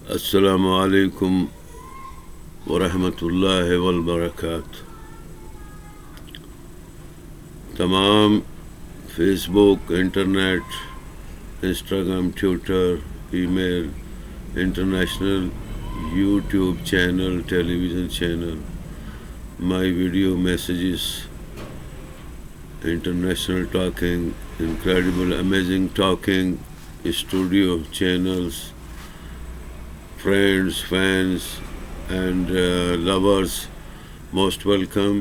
السلام علیکم ورحمۃ اللہ وبرکاتہ۔ تمام Facebook, internet, Instagram, Twitter, email, international YouTube channel, television channel, my video messages, international talking, incredible amazing talking studio channels, friends, fans and lovers, most welcome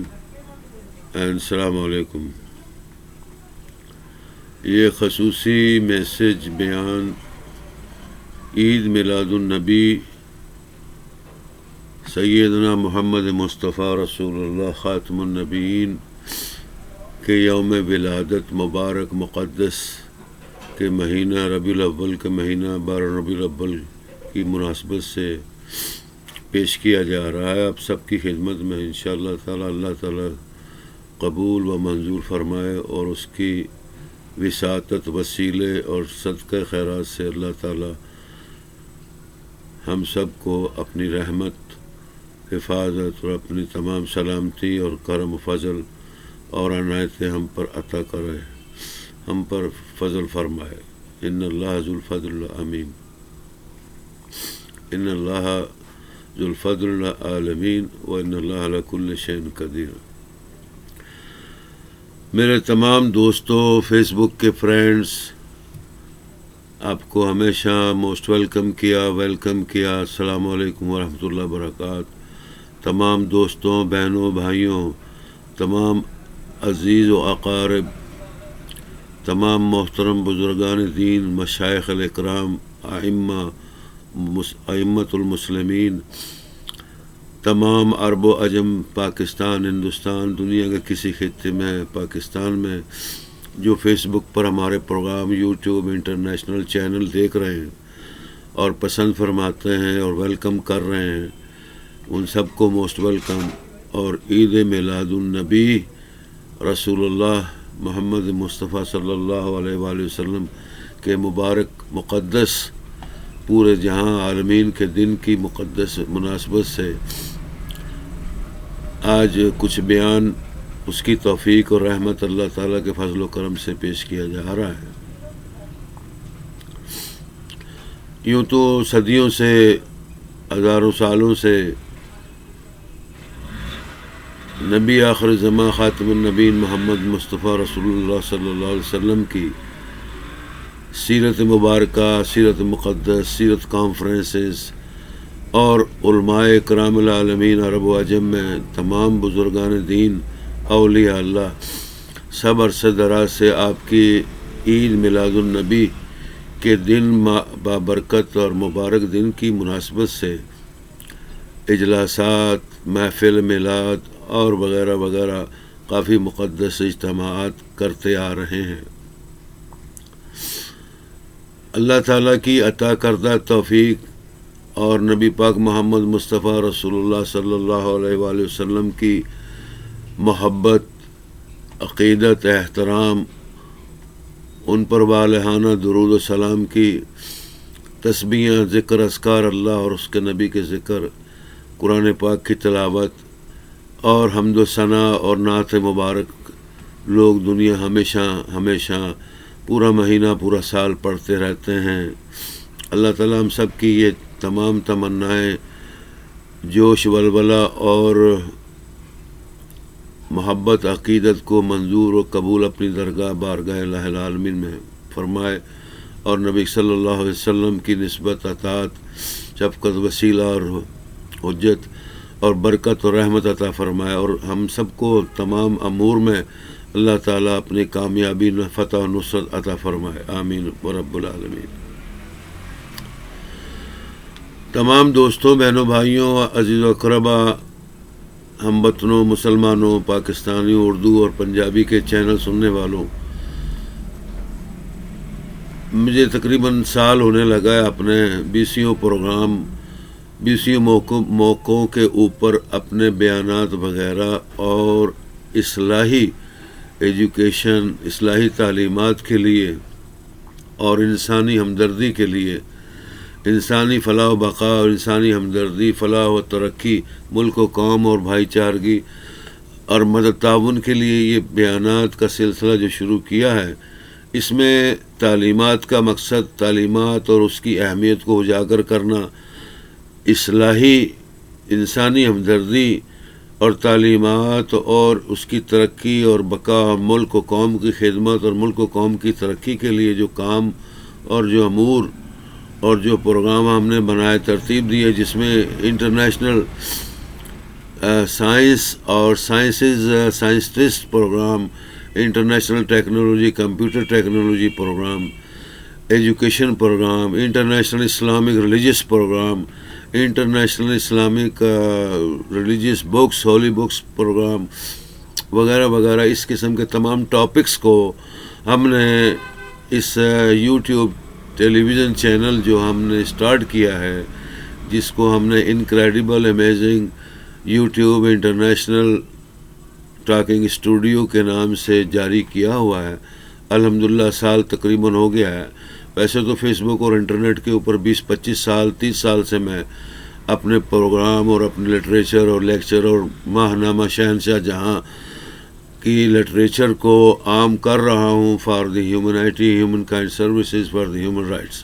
and السلام علیکم۔ یہ خصوصی میسج بیان عید میلاد النبی سیدنا محمد مصطفیٰ رسول اللہ خاتم النبیین کے یوم ولادت مبارک مقدس کے مہینہ ربیع الاول کے مہینہ 12 ربیع الاول کی مناسبت سے پیش کیا جا رہا ہے۔ آپ سب کی خدمت میں انشاءاللہ تعالی اللہ تعالی قبول و منظور فرمائے اور اس کی وساطت، وسیلے اور صدقہ خیرات سے اللہ تعالی ہم سب کو اپنی رحمت، حفاظت اور اپنی تمام سلامتی اور کرم و فضل اور عنایتیں ہم پر عطا کرے، ہم پر فضل فرمائے۔ ان اللہ ذو الفضل العظیم، ان اللہ ذو الفضل العالمین وان اللہ علی کل شیء قدیر۔ میرے تمام دوستوں، فیس بک کے فرینڈز، آپ کو ہمیشہ موسٹ ویلکم کیا۔ السلام علیکم ورحمۃ اللہ وبرکاتہ۔ تمام دوستوں، بہنوں، بھائیوں، تمام عزیز و اقارب، تمام محترم بزرگان دین، مشائخ الاکرام، ائمۃ المسلمین، تمام عرب و عجم، پاکستان، ہندوستان، دنیا کے کسی خطے میں، پاکستان میں جو فیس بک پر ہمارے پروگرام، یوٹیوب، انٹرنیشنل چینل دیکھ رہے ہیں اور پسند فرماتے ہیں اور ویلکم کر رہے ہیں، ان سب کو موسٹ ویلکم اور عید میلاد النبی رسول اللہ محمد مصطفیٰ صلی اللہ علیہ وآلہ وسلم کے مبارک مقدس پورے جہاں عالمین کے دن کی مقدس مناسبت سے آج کچھ بیان اس کی توفیق اور رحمت اللہ تعالیٰ کے فضل و کرم سے پیش کیا جا رہا ہے۔ یوں تو صدیوں سے، ہزاروں سالوں سے نبی آخر زمان خاتم النبیین محمد مصطفیٰ رسول اللہ صلی اللہ علیہ وسلم کی سیرت مبارکہ، سیرت مقدس، سیرت کانفرنسز اور علماء کرام العالمین عرب و عجم میں تمام بزرگان دین، اولیاء اللہ، سب عرصہ دراز سے آپ کی عید میلاد النبی کے دن بابرکت اور مبارک دن کی مناسبت سے اجلاسات، محفل میلاد اور وغیرہ وغیرہ کافی مقدس اجتماعات کرتے آ رہے ہیں۔ اللہ تعالیٰ کی عطا کردہ توفیق اور نبی پاک محمد مصطفیٰ رسول اللہ صلی اللہ علیہ وآلہ وسلم کی محبت، عقیدت، احترام، ان پر والہانہ درود و سلام کی تسبیحاں، ذکر، اذکار اللہ اور اس کے نبی کے ذکر، قرآن پاک کی تلاوت اور حمد و ثنا اور نعت مبارک لوگ دنیا ہمیشہ پورا مہینہ، پورا سال پڑھتے رہتے ہیں۔ اللہ تعالیٰ ہم سب کی یہ تمام تمنائیں، جوش، ولولہ اور محبت، عقیدت کو منظور و قبول اپنی درگاہ بارگاہ الہ العالمین میں فرمائے اور نبی صلی اللہ علیہ وسلم کی نسبت، اطاعت، شفقت، وسیلہ اور حجت اور برکت اور رحمت عطا فرمائے اور ہم سب کو تمام امور میں اللہ تعالیٰ اپنی کامیابی، فتح و نصرت عطا فرمائے، آمین رب العالمین۔ تمام دوستوں، بہنوں، بھائیوں، عزیز و اقربا، ہم وطنوں، مسلمانوں، پاکستانیوں، اردو اور پنجابی کے چینل سننے والوں، مجھے تقریباً سال ہونے لگا ہے اپنے 20 پروگرام، 20 موقعوں کے اوپر اپنے بیانات وغیرہ اور اصلاحی ایجوکیشن، اصلاحی تعلیمات کے لیے اور انسانی ہمدردی کے لیے انسانی فلاح و بقا اور انسانی ہمدردی، فلاح و ترقی، ملک و قوم اور بھائی چارگی اور مدد تعاون کے لیے یہ بیانات کا سلسلہ جو شروع کیا ہے، اس میں تعلیمات کا مقصد تعلیمات اور اس کی اہمیت کو اجاگر کرنا، اصلاحی انسانی ہمدردی اور تعلیمات اور اس کی ترقی اور بقا، ملک و قوم کی خدمت اور ملک و قوم کی ترقی کے لیے جو کام اور جو امور اور جو پروگرام ہم نے بنائے ترتیب دیے، جس میں انٹرنیشنل سائنس اور scientist programme, international technology, computer technology programme, education programme, international Islamic religious programme, international Islamic religious books, holy books programme وغیرہ وغیرہ، اس قسم کے تمام ٹاپکس کو ہم نے اس یوٹیوب ٹیلی ویژن چینل جو ہم نے اسٹارٹ کیا ہے، جس کو ہم نے incredible amazing YouTube international talking studio کے نام سے جاری کیا ہوا ہے۔ الحمدللہ سال تقریباً ہو گیا ہے۔ ویسے تو فیس بک اور انٹرنیٹ کے اوپر 20-25 سال 30 سال سے میں اپنے پروگرام اور اپنے لٹریچر اور لیکچر اور ماہنامہ شہنشاہ جہاں کی لٹریچر کو عام کر رہا ہوں، for the humanity, humankind services for the human rights,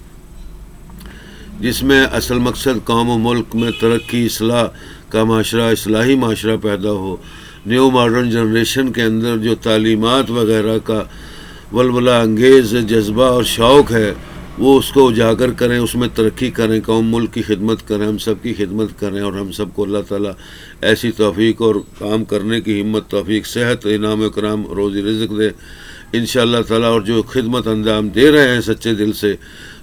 جس میں اصل مقصد قوم و ملک میں ترقی، اصلاح کا معاشرہ، اصلاحی معاشرہ پیدا ہو، نیو ماڈرن جنریشن کے اندر جو تعلیمات وغیرہ کا ولولہ انگیز جذبہ اور شوق ہے وہ اس کو اجاگر کریں، اس میں ترقی کریں، قوم ملک کی خدمت کریں، ہم سب کی خدمت کریں، اور ہم سب کو اللہ تعالیٰ ایسی توفیق اور کام کرنے کی ہمت، توفیق، صحت، انعام و اکرام، روزی رزق دے انشاءاللہ تعالیٰ۔ اور جو خدمت انجام دے رہے ہیں سچے دل سے،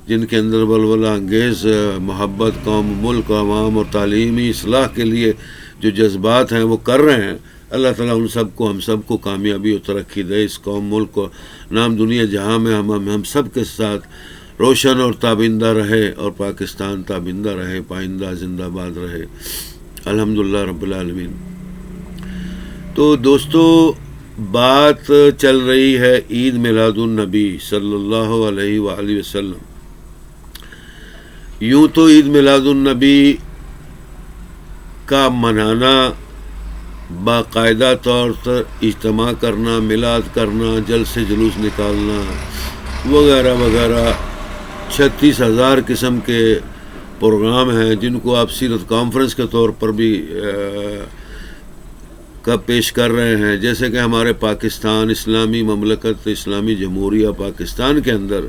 جن کے اندر ولولہ انگیز محبت قوم ملک عوام اور تعلیمی اصلاح کے لیے جو جذبات ہیں وہ کر رہے ہیں، اللہ تعالیٰ ان سب کو، ہم سب کو کامیابی اور ترقی دے، اس قوم ملک کو نام دنیا جہاں میں ہم سب کے ساتھ روشن اور تابندہ رہے، اور پاکستان تابندہ رہے، پائندہ زندہ باد رہے، الحمدللہ رب العالمین۔ تو دوستو، بات چل رہی ہے عید میلاد النبی صلی اللہ علیہ وآلہ وسلم۔ یوں تو عید میلاد النبی کا منانا، باقاعدہ طور پر اجتماع کرنا، میلاد کرنا، جلسے جلوس نکالنا وغیرہ وغیرہ 36,000 قسم کے پروگرام ہیں، جن کو آپ سیرت کانفرنس کے طور پر بھی پیش کر رہے ہیں۔ جیسے کہ ہمارے پاکستان اسلامی مملکت، اسلامی جمہوریہ پاکستان کے اندر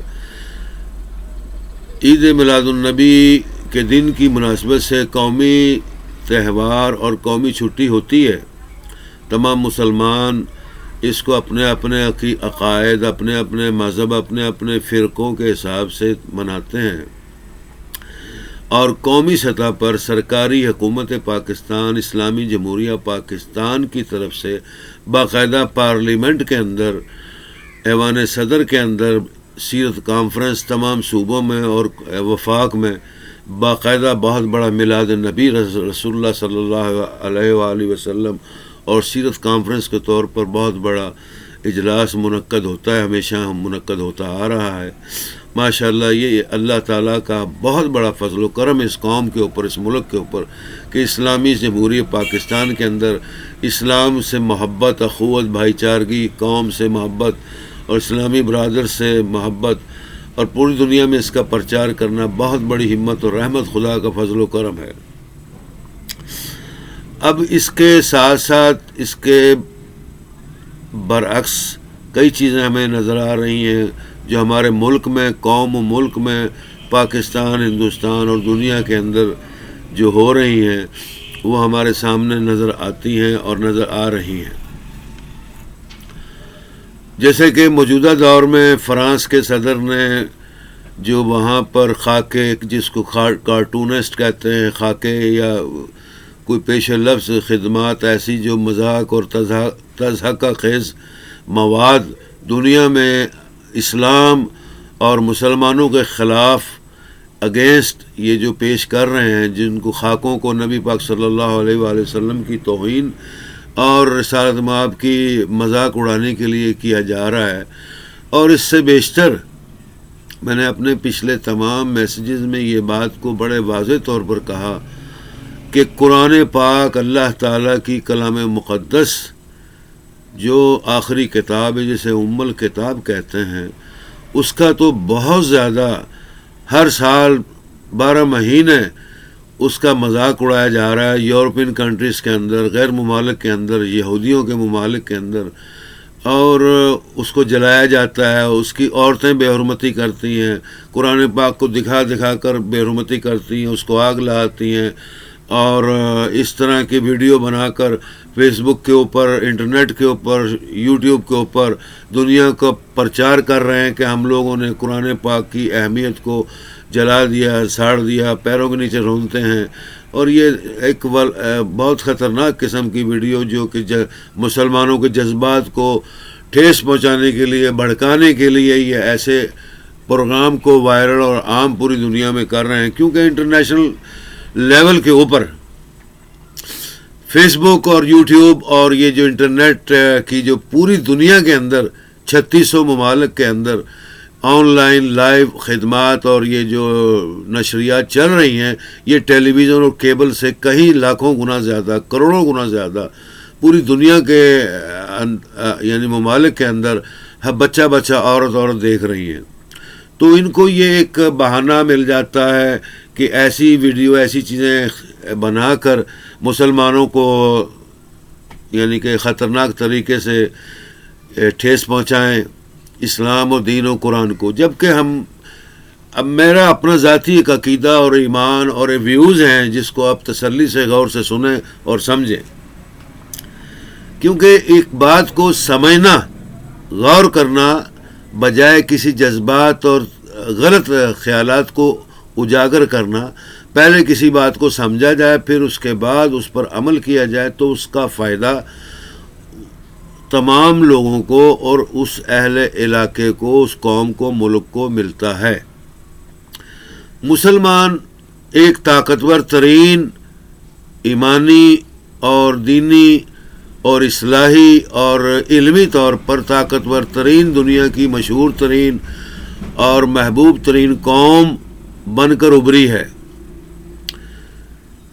عید میلاد النبی کے دن کی مناسبت سے قومی تہوار اور قومی چھٹی ہوتی ہے۔ تمام مسلمان اس کو اپنے اپنے عقائد، اپنے اپنے مذہب، اپنے اپنے فرقوں کے حساب سے مناتے ہیں، اور قومی سطح پر سرکاری حکومت پاکستان اسلامی جمہوریہ پاکستان کی طرف سے باقاعدہ پارلیمنٹ کے اندر، ایوان صدر کے اندر سیرت کانفرنس تمام صوبوں میں اور وفاق میں باقاعدہ بہت بڑا میلاد نبی رسول اللہ صلی اللہ علیہ وآلہ وسلم اور سیرت کانفرنس کے طور پر بہت بڑا اجلاس منعقد ہوتا ہے، ہمیشہ منعقد ہوتا آ رہا ہے۔ ماشاءاللہ یہ اللہ تعالیٰ کا بہت بڑا فضل و کرم اس قوم کے اوپر، اس ملک کے اوپر، کہ اسلامی جمہوریہ پاکستان کے اندر اسلام سے محبت، اخوت، بھائی چارگی، قوم سے محبت اور اسلامی برادر سے محبت، اور پوری دنیا میں اس کا پرچار کرنا بہت بڑی ہمت اور رحمت خدا کا فضل و کرم ہے۔ اب اس کے ساتھ ساتھ اس کے برعکس کئی چیزیں ہمیں نظر آ رہی ہیں جو ہمارے ملک میں، قوم و ملک میں، پاکستان، ہندوستان اور دنیا کے اندر جو ہو رہی ہیں وہ ہمارے سامنے نظر آتی ہیں اور نظر آ رہی ہیں۔ جیسے کہ موجودہ دور میں فرانس کے صدر نے جو وہاں پر خاکے، جس کو کارٹونسٹ کہتے ہیں، خاکے یا کوئی پیش لفظ خدمات، ایسی جو مذاق اور تضحکہ خیز مواد دنیا میں اسلام اور مسلمانوں کے خلاف اگینسٹ یہ جو پیش کر رہے ہیں، جن کو خاکوں کو نبی پاک صلی اللہ علیہ وآلہ وسلم کی توہین اور رسالت مآب کی مذاق اڑانے کے لیے کیا جا رہا ہے، اور اس سے بیشتر میں نے اپنے پچھلے تمام میسیجز میں یہ بات کو بڑے واضح طور پر کہا کہ قرآن پاک اللہ تعالیٰ کی کلام مقدس جو آخری کتاب ہے، جسے ام الکتاب کہتے ہیں، اس کا تو بہت زیادہ ہر سال 12 مہینے اس کا مذاق اڑایا جا رہا ہے، یورپین کنٹریز کے اندر، غیر ممالک کے اندر، یہودیوں کے ممالک کے اندر، اور اس کو جلایا جاتا ہے، اس کی عورتیں بے حرمتی کرتی ہیں، قرآن پاک کو دکھا دکھا کر بے حرمتی کرتی ہیں، اس کو آگ لگاتی ہیں، اور اس طرح کی ویڈیو بنا کر فیس بک کے اوپر، انٹرنیٹ کے اوپر، یوٹیوب کے اوپر دنیا کا پرچار کر رہے ہیں کہ ہم لوگوں نے قرآن پاک کی اہمیت کو جلا دیا، ساڑ دیا، پیروں کے نیچے رونتے ہیں۔ اور یہ ایک بہت خطرناک قسم کی ویڈیو جو کہ مسلمانوں کے جذبات کو ٹھیس پہنچانے کے لیے، بھڑکانے کے لیے یہ ایسے پروگرام کو وائرل اور عام پوری دنیا میں کر رہے ہیں، کیونکہ انٹرنیشنل لیول کے اوپر فیس بک اور یوٹیوب اور یہ جو انٹرنیٹ کی جو پوری دنیا کے اندر 3600 ممالک کے اندر آن لائن لائیو خدمات اور یہ جو نشریات چل رہی ہیں، یہ ٹیلی ویژن اور کیبل سے کئی لاکھوں گنا زیادہ، کروڑوں گنا زیادہ پوری دنیا کے یعنی ممالک کے اندر بچہ بچہ، عورت دیکھ رہی ہیں۔ تو ان کو یہ ایک بہانہ مل جاتا ہے کہ ایسی ویڈیو، ایسی چیزیں بنا کر مسلمانوں کو یعنی کہ خطرناک طریقے سے ٹھیس پہنچائیں اسلام اور دین و قرآن کو، جبکہ اب میرا اپنا ذاتی ایک عقیدہ اور ایمان اور ویوز ہیں جس کو آپ تسلی سے غور سے سنیں اور سمجھیں، کیونکہ ایک بات کو سمجھنا، غور کرنا، بجائے کسی جذبات اور غلط خیالات کو اجاگر کرنا، پہلے کسی بات کو سمجھا جائے، پھر اس کے بعد اس پر عمل کیا جائے تو اس کا فائدہ تمام لوگوں کو اور اس اہل علاقے کو، اس قوم کو، ملک کو ملتا ہے۔ مسلمان ایک طاقتور ترین ایمانی اور دینی اور اصلاحی اور علمی طور پر طاقتور ترین، دنیا کی مشہور ترین اور محبوب ترین قوم بن کر ابھری ہے۔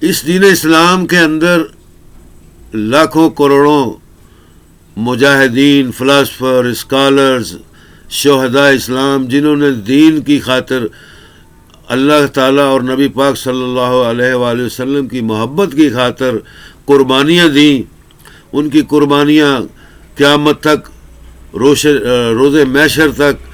اس دین اسلام کے اندر لاکھوں کروڑوں مجاہدین، فلاسفر، اسکالرز، شہداء اسلام، جنہوں نے دین کی خاطر اللہ تعالیٰ اور نبی پاک صلی اللہ علیہ وآلہ وسلم کی محبت کی خاطر قربانیاں دیں، ان کی قربانیاں قیامت تک، روز محشر تک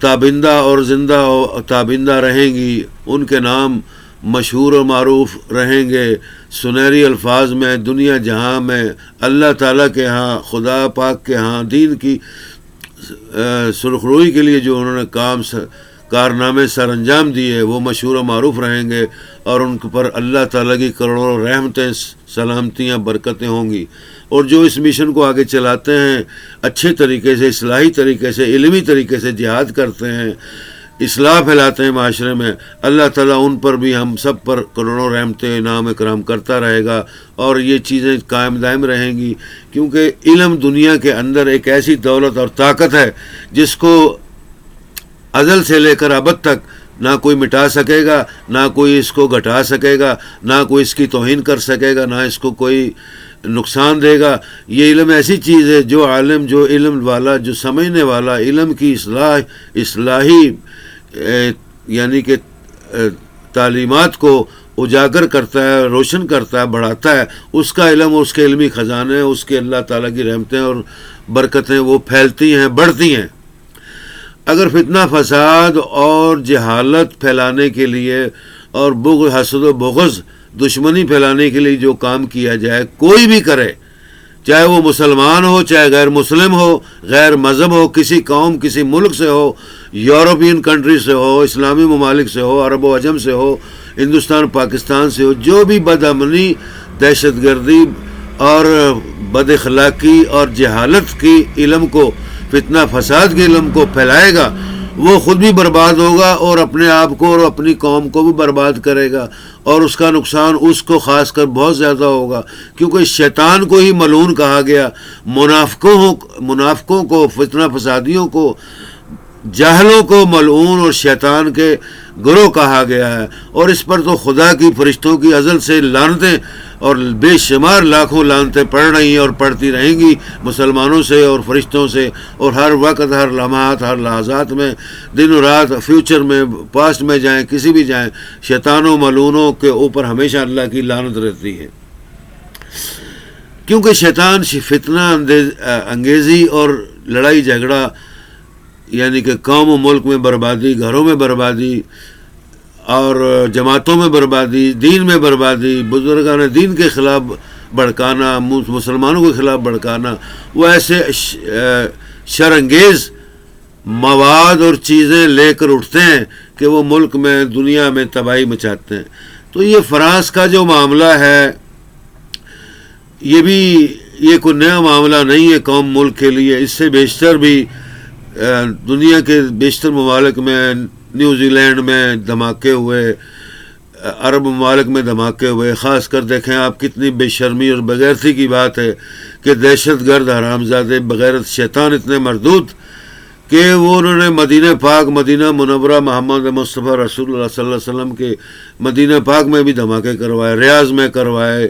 تابندہ اور زندہ تابندہ رہیں گی، ان کے نام مشہور و معروف رہیں گے، سنہری الفاظ میں دنیا جہاں میں اللہ تعالیٰ کے ہاں، خدا پاک کے ہاں دین کی سرخروئی کے لیے جو انہوں نے کارنامے سر انجام دیے، وہ مشہور و معروف رہیں گے، اور ان پر اللہ تعالیٰ کی کروڑوں رحمتیں، سلامتیاں، برکتیں ہوں گی۔ اور جو اس مشن کو آگے چلاتے ہیں، اچھے طریقے سے، اصلاحی طریقے سے، علمی طریقے سے جہاد کرتے ہیں، اصلاح پھیلاتے ہیں معاشرے میں، اللہ تعالیٰ ان پر بھی، ہم سب پر کروڑوں رحمتیں، انعام اکرام کرتا رہے گا، اور یہ چیزیں قائم دائم رہیں گی، کیونکہ علم دنیا کے اندر ایک ایسی دولت اور طاقت ہے جس کو ازل سے لے کر ابد تک نہ کوئی مٹا سکے گا، نہ کوئی اس کو گھٹا سکے گا، نہ کوئی اس کی توہین کر سکے گا، نہ اس کو کوئی نقصان دے گا۔ یہ علم ایسی چیز ہے جو عالم، جو علم والا، جو سمجھنے والا، علم کی اصلاحی یعنی کہ تعلیمات کو اجاگر کرتا ہے، روشن کرتا ہے، بڑھاتا ہے، اس کا علم، اس کے علمی خزانے، اس کے اللہ تعالیٰ کی رحمتیں اور برکتیں وہ پھیلتی ہیں، بڑھتی ہیں۔ اگر فتنہ فساد اور جہالت پھیلانے کے لیے اور حسد و بغض، دشمنی پھیلانے کے لیے جو کام کیا جائے، کوئی بھی کرے، چاہے وہ مسلمان ہو، چاہے غیر مسلم ہو، غیر مذہب ہو، کسی قوم، کسی ملک سے ہو، یورپین کنٹری سے ہو، اسلامی ممالک سے ہو، عرب و عجم سے ہو، ہندوستان پاکستان سے ہو، جو بھی بدامنی، دہشت گردی اور بد اخلاقی اور جہالت کی علم کو، فتنہ فساد کے علم کو پھیلائے گا، وہ خود بھی برباد ہوگا اور اپنے آپ کو اور اپنی قوم کو بھی برباد کرے گا، اور اس کا نقصان اس کو خاص کر بہت زیادہ ہوگا، کیونکہ شیطان کو ہی ملعون کہا گیا، منافقوں کو، فتنہ فسادیوں کو جاہلوں کو ملعون اور شیطان کے گروہ کہا گیا ہے، اور اس پر تو خدا کی فرشتوں کی ازل سے لعنتیں اور بے شمار لاکھوں لعنتیں پڑ رہی ہیں اور پڑتی رہیں گی مسلمانوں سے اور فرشتوں سے، اور ہر وقت، ہر لمحات، ہر لحظات میں، دن و رات، فیوچر میں، پاسٹ میں جائیں، کسی بھی جائیں، شیطانوں ملعونوں کے اوپر ہمیشہ اللہ کی لعنت رہتی ہے، کیونکہ شیطان فتنہ انگیزی اور لڑائی جھگڑا، یعنی کہ قوم و ملک میں بربادی، گھروں میں بربادی اور جماعتوں میں بربادی، دین میں بربادی، بزرگان دین کے خلاف بھڑکانا، مسلمانوں کے خلاف بھڑکانا، وہ ایسے شرانگیز مواد اور چیزیں لے کر اٹھتے ہیں کہ وہ ملک میں، دنیا میں تباہی مچاتے ہیں۔ تو یہ فرانس کا جو معاملہ ہے، یہ کوئی نیا معاملہ نہیں ہے قوم ملک کے لیے، اس سے بیشتر بھی دنیا کے بیشتر ممالک میں، نیوزی لینڈ میں دھماکے ہوئے، عرب ممالک میں دھماکے ہوئے، خاص کر دیکھیں آپ کتنی بے شرمی اور بغیرتی کی بات ہے کہ دہشت گرد حرامزادے بغیرت شیطان اتنے مردود کہ وہ انہوں نے مدینہ پاک، مدینہ منورہ، محمد مصطفیٰ رسول اللہ صلی اللہ علیہ وسلم کے مدینہ پاک میں بھی دھماکے کروائے، ریاض میں کروائے،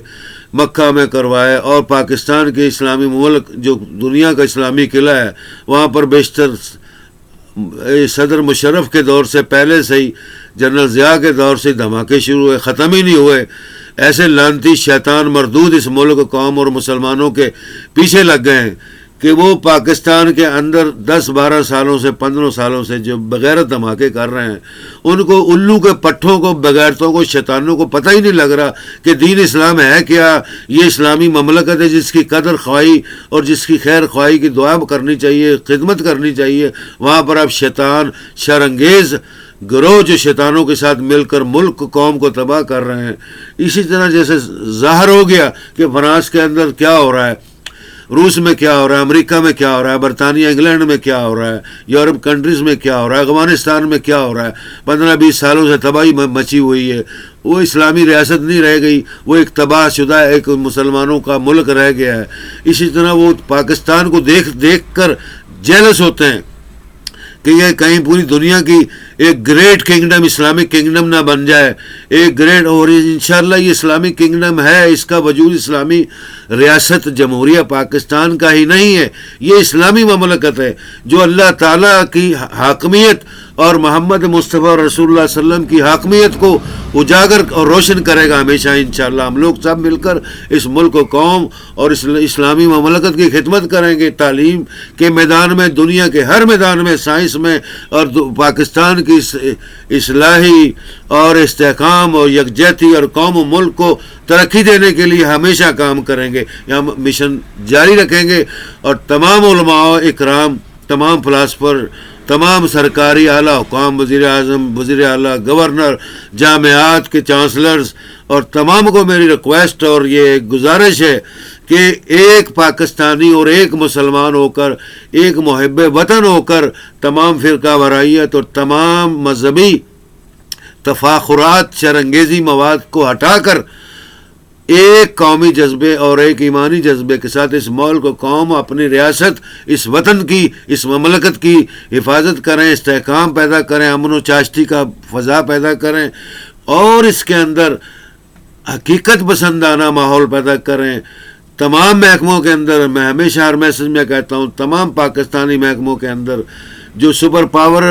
مکہ میں کروائے، اور پاکستان کے اسلامی ملک جو دنیا کا اسلامی قلعہ ہے وہاں پر بیشتر صدر مشرف کے دور سے پہلے سے ہی، جنرل ضیاء کے دور سے دھماکے شروع ہوئے، ختم ہی نہیں ہوئے۔ ایسے لعنتی شیطان مردود اس ملک، قوم اور مسلمانوں کے پیچھے لگ گئے ہیں کہ وہ پاکستان کے اندر 10-12 سالوں سے، 15 سالوں سے جو بغیرت دھماکے کر رہے ہیں، ان کو الو کے پٹھوں کو، بغیرتوں کو، شیطانوں کو پتہ ہی نہیں لگ رہا کہ دین اسلام ہے کیا، یہ اسلامی مملکت ہے جس کی قدر خواہی اور جس کی خیر خواہی کی دعا کرنی چاہیے، خدمت کرنی چاہیے۔ وہاں پر اب شیطان شرانگیز گروہ جو شیطانوں کے ساتھ مل کر ملک، قوم کو تباہ کر رہے ہیں۔ اسی طرح جیسے ظاہر ہو گیا کہ فرانس کے اندر کیا ہو رہا ہے، روس میں کیا ہو رہا ہے، امریکہ میں کیا ہو رہا ہے، برطانیہ انگلینڈ میں کیا ہو رہا ہے، یورپ کنٹریز میں کیا ہو رہا ہے، افغانستان میں کیا ہو رہا ہے، 15-20 سالوں سے تباہی مچی ہوئی ہے۔ وہ اسلامی ریاست نہیں رہ گئی، وہ ایک تباہ شدہ ایک مسلمانوں کا ملک رہ گیا ہے۔ اسی طرح وہ پاکستان کو دیکھ کر جیلس ہوتے ہیں کہ یہ کہیں پوری دنیا کی ایک گریٹ کنگڈم، اسلامک کنگڈم نہ بن جائے، ایک گریٹ، اور انشاءاللہ یہ اسلامک کنگڈم ہے، اس کا وجود اسلامی ریاست جمہوریہ پاکستان کا ہی نہیں ہے، یہ اسلامی مملکت ہے جو اللہ تعالیٰ کی حاکمیت اور محمد مصطفیٰ رسول اللہ صلی اللہ علیہ وسلم کی حاکمیت کو اجاگر اور روشن کرے گا ہمیشہ انشاءاللہ۔ ہم لوگ سب مل کر اس ملک و قوم اور اسلامی مملکت کی خدمت کریں گے، تعلیم کے میدان میں، دنیا کے ہر میدان میں، سائنس میں، اور پاکستان کی اصلاحی اور استحکام اور یکجہتی اور قوم و ملک کو ترقی دینے کے لیے ہمیشہ کام کریں گے، یہاں مشن جاری رکھیں گے۔ اور تمام علماء اکرام، تمام فلاسفر، تمام سرکاری اعلیٰ حکام، وزیر اعظم، وزیر اعلیٰ، گورنر، جامعات کے چانسلرز، اور تمام کو میری ریکویسٹ اور یہ گزارش ہے کہ ایک پاکستانی اور ایک مسلمان ہو کر، ایک محب وطن ہو کر، تمام فرقہ وارائیت اور تمام مذہبی تفاخرات، شرانگیزی مواد کو ہٹا کر ایک قومی جذبے اور ایک ایمانی جذبے کے ساتھ اس ملک و قوم، اپنی ریاست، اس وطن کی، اس مملکت کی حفاظت کریں، استحکام پیدا کریں، امن و چاشتی کا فضا پیدا کریں، اور اس کے اندر حقیقت پسندانہ ماحول پیدا کریں۔ تمام محکموں کے اندر، میں ہمیشہ ہر میسج میں کہتا ہوں، تمام پاکستانی محکموں کے اندر جو سپر پاور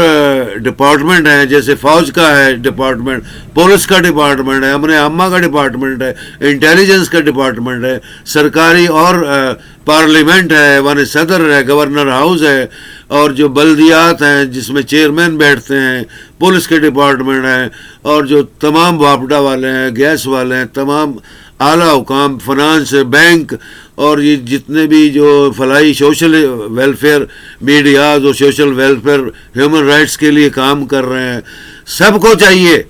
ڈپارٹمنٹ ہیں، جیسے فوج کا ہے ڈپارٹمنٹ، پولیس کا ڈپارٹمنٹ ہے، امن عامہ کا ڈپارٹمنٹ ہے، انٹیلیجنس کا ڈپارٹمنٹ ہے، سرکاری اور پارلیمنٹ ہے، وان صدر ہے، گورنر ہاؤس ہے، اور جو بلدیات ہیں جس میں چیئرمین بیٹھتے ہیں، پولیس کے ڈپارٹمنٹ ہیں، اور جو تمام واپڈا والے ہیں، گیس والے ہیں، تمام اعلیٰ حکام، فنانس، بینک، اور یہ جتنے بھی جو فلاحی سوشل ویلفیئر میڈیاز اور سوشل ویلفیئر ہیومن رائٹس کے لیے کام کر رہے ہیں، سب کو چاہیے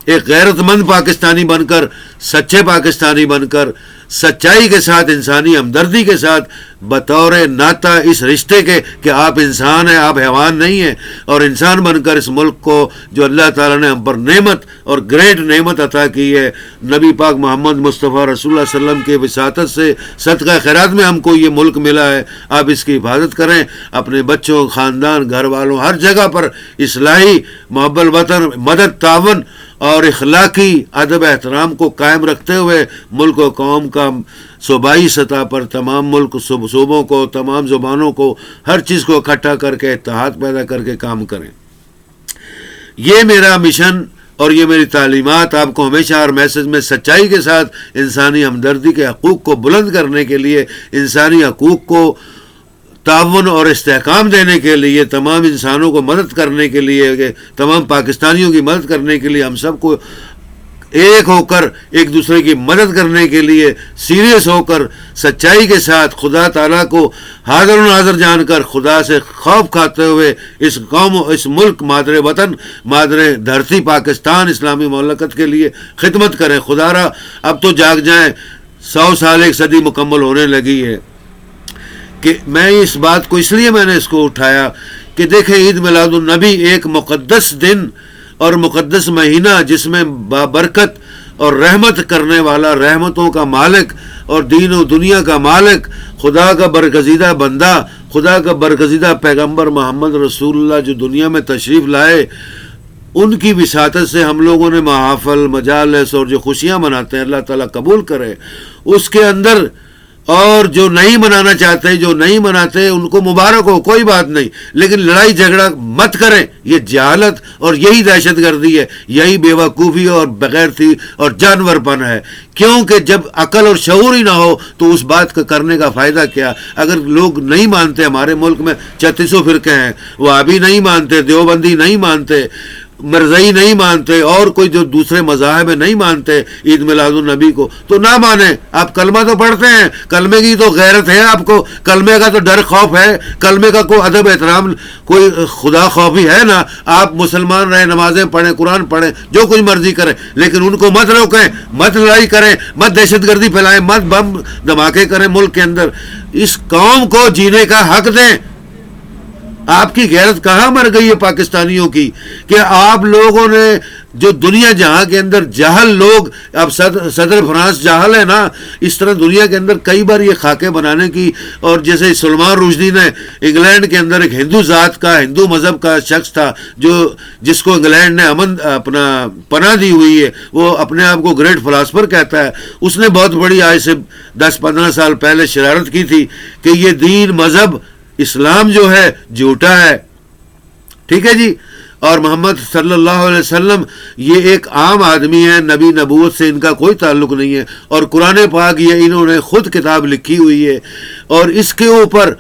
ایک غیرت مند پاکستانی بن کر، سچے پاکستانی بن کر، سچائی کے ساتھ، انسانی ہمدردی کے ساتھ، بطور ناتا اس رشتے کے کہ آپ انسان ہیں، آپ حیوان نہیں ہیں، اور انسان بن کر اس ملک کو جو اللہ تعالیٰ نے ہم پر نعمت اور گریٹ نعمت عطا کی ہے، نبی پاک محمد مصطفیٰ رسول اللہ صلی اللہ علیہ وسلم کے وساطت سے صدقہ خیرات میں ہم کو یہ ملک ملا ہے، آپ اس کی حفاظت کریں، اپنے بچوں، خاندان، گھر والوں، ہر جگہ پر اصلاحی، محب الوطن، مدد، تعاون اور اخلاقی ادب احترام کو قائم رکھتے ہوئے ملک و قوم کا صوبائی سطح پر تمام ملک صوبوں کو، تمام زبانوں کو، ہر چیز کو اکٹھا کر کے اتحاد پیدا کر کے کام کریں۔ یہ میرا مشن اور یہ میری تعلیمات آپ کو ہمیشہ ہر میسج میں سچائی کے ساتھ انسانی ہمدردی کے حقوق کو بلند کرنے کے لیے، انسانی حقوق کو تعاون اور استحکام دینے کے لیے، تمام انسانوں کو مدد کرنے کے لیے، تمام پاکستانیوں کی مدد کرنے کے لیے، ہم سب کو ایک ہو کر ایک دوسرے کی مدد کرنے کے لیے سیریس ہو کر سچائی کے ساتھ خدا تعالیٰ کو حاضر و ناظر جان کر خدا سے خوف کھاتے ہوئے اس قوم، اس ملک، مادر وطن، مادر دھرتی پاکستان، اسلامی مملکت کے لیے خدمت کریں۔ خدا را اب تو جاگ جائیں، 100 سال، 1 صدی مکمل ہونے لگی ہے۔ کہ میں اس بات کو اس لیے میں نے اس کو اٹھایا کہ دیکھیں عید میلاد النبی ایک مقدس دن اور مقدس مہینہ جس میں بابرکت اور رحمت کرنے والا، رحمتوں کا مالک اور دین و دنیا کا مالک، خدا کا برگزیدہ بندہ، خدا کا برگزیدہ پیغمبر محمد رسول اللہ جو دنیا میں تشریف لائے، ان کی وساطت سے ہم لوگوں نے محافل، مجالس اور جو خوشیاں مناتے ہیں، اللہ تعالیٰ قبول کرے۔ اس کے اندر اور جو نہیں منانا چاہتے، جو نہیں مناتے، ان کو مبارک ہو، کوئی بات نہیں، لیکن لڑائی جھگڑا مت کریں، یہ جہالت اور یہی دہشت گردی ہے، یہی بے وقوفی اور بغیرتی اور جانور پن ہے۔ کیونکہ جب عقل اور شعور ہی نہ ہو تو اس بات کا کرنے کا فائدہ کیا؟ اگر لوگ نہیں مانتے، ہمارے ملک میں 3600 فرقے ہیں، وہابی نہیں مانتے، دیوبندی نہیں مانتے، مرزئی نہیں مانتے، اور کوئی جو دوسرے مذاہب نہیں مانتے عید میلاد النبی کو، تو نہ مانیں۔ آپ کلمہ تو پڑھتے ہیں، کلمے کی تو غیرت ہے آپ کو، کلمے کا تو ڈر خوف ہے، کلمے کا کوئی ادب احترام، کوئی خدا خوفی ہے نا۔ آپ مسلمان رہیں، نمازیں پڑھیں، قرآن پڑھیں، جو کچھ مرضی کریں، لیکن ان کو مت روکیں، مت لڑائی کریں، مت دہشت گردی پھیلائیں، مت بم دھماکے کریں ملک کے اندر۔ اس قوم کو جینے کا حق دیں۔ آپ کی غیرت کہاں مر گئی ہے پاکستانیوں کی کہ آپ لوگوں نے جو دنیا جہاں کے اندر جاہل لوگ، اب صدر فرانس جاہل ہے نا، اس طرح دنیا کے اندر کئی بار یہ خاکے بنانے کی، اور جیسے سلمان رشدی نے انگلینڈ کے اندر ایک ہندو ذات کا، ہندو مذہب کا شخص تھا جس کو انگلینڈ نے اپنا پناہ دی ہوئی ہے، وہ اپنے آپ کو گریٹ فلاسفر کہتا ہے، اس نے بہت بڑی آج سے 10-15 سال پہلے شرارت کی تھی کہ یہ دین، مذہب، اسلام جو ہے جھوٹا ہے، ٹھیک ہے جی، اور محمد صلی اللہ علیہ وسلم یہ ایک عام آدمی ہے، نبی نبوت سے ان کا کوئی تعلق نہیں ہے، اور قرآن پاک یہ انہوں نے خود کتاب لکھی ہوئی ہے، اور اس کے اوپر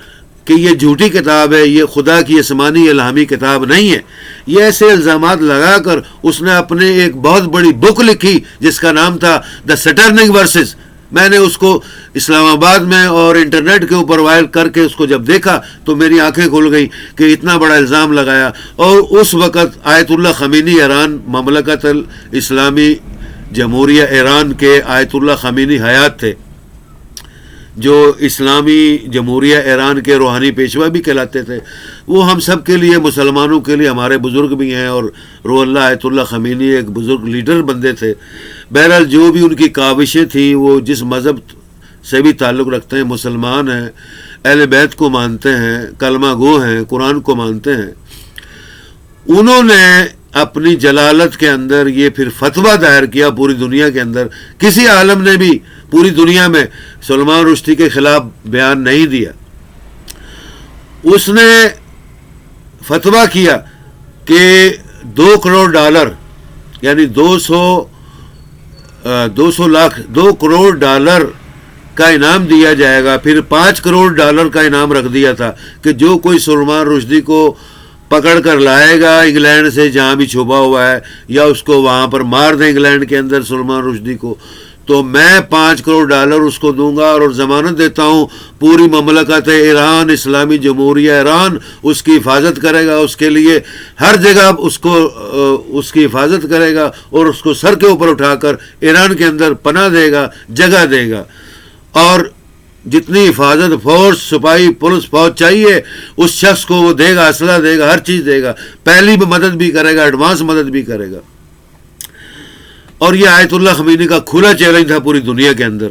کہ یہ جھوٹی کتاب ہے، یہ خدا کی آسمانی الہامی کتاب نہیں ہے، یہ ایسے الزامات لگا کر اس نے اپنے ایک بہت بڑی بک لکھی جس کا نام تھا دا سٹرننگ ورسز۔ میں نے اس کو اسلام آباد میں اور انٹرنیٹ کے اوپر وائرل کر کے اس کو جب دیکھا تو میری آنکھیں کھل گئی کہ اتنا بڑا الزام لگایا، اور اس وقت آیت اللہ خمینی ایران، مملکت الاسلامی جمہوریہ ایران کے آیت اللہ خمینی حیات تھے، جو اسلامی جمہوریہ ایران کے روحانی پیشوا بھی کہلاتے تھے۔ وہ ہم سب کے لیے، مسلمانوں کے لیے ہمارے بزرگ بھی ہیں، اور روح اللہ آیت اللہ خمینی ایک بزرگ لیڈر بندے تھے۔ بہرحال جو بھی ان کی کاوشیں تھیں، وہ جس مذہب سے بھی تعلق رکھتے ہیں، مسلمان ہیں، اہل بیت کو مانتے ہیں، کلمہ گو ہیں، قرآن کو مانتے ہیں، انہوں نے اپنی جلالت کے اندر یہ پھر فتویٰ دائر کیا پوری دنیا کے اندر۔ کسی عالم نے بھی پوری دنیا میں سلمان رشدی کے خلاف بیان نہیں دیا۔ اس نے فتویٰ کیا کہ $2 کروڑ یعنی 200 لاکھ $2 کروڑ کا انعام دیا جائے گا، پھر $5 کروڑ کا انعام رکھ دیا تھا کہ جو کوئی سلمان رشدی کو پکڑ کر لائے گا انگلینڈ سے، جہاں بھی چھپا ہوا ہے، یا اس کو وہاں پر مار دیں انگلینڈ کے اندر سلمان رشدی کو، تو میں $5 کروڑ اس کو دوں گا اور ضمانت دیتا ہوں پوری مملکت ایران، اسلامی جمہوریہ ایران اس کی حفاظت کرے گا، اس کے لیے ہر جگہ اس کی حفاظت کرے گا اور اس کو سر کے اوپر اٹھا کر ایران کے اندر پناہ دے گا، جگہ دے گا، اور جتنی حفاظت فورس، سپاہی، پولیس فوج چاہیے اس شخص کو وہ دے گا، اسلحہ دے گا، ہر چیز دے گا، پہلی مدد بھی کرے گا، ایڈوانس مدد بھی کرے گا۔ اور یہ آیت اللہ خمینی کا کھلا چیلنج تھا پوری دنیا کے اندر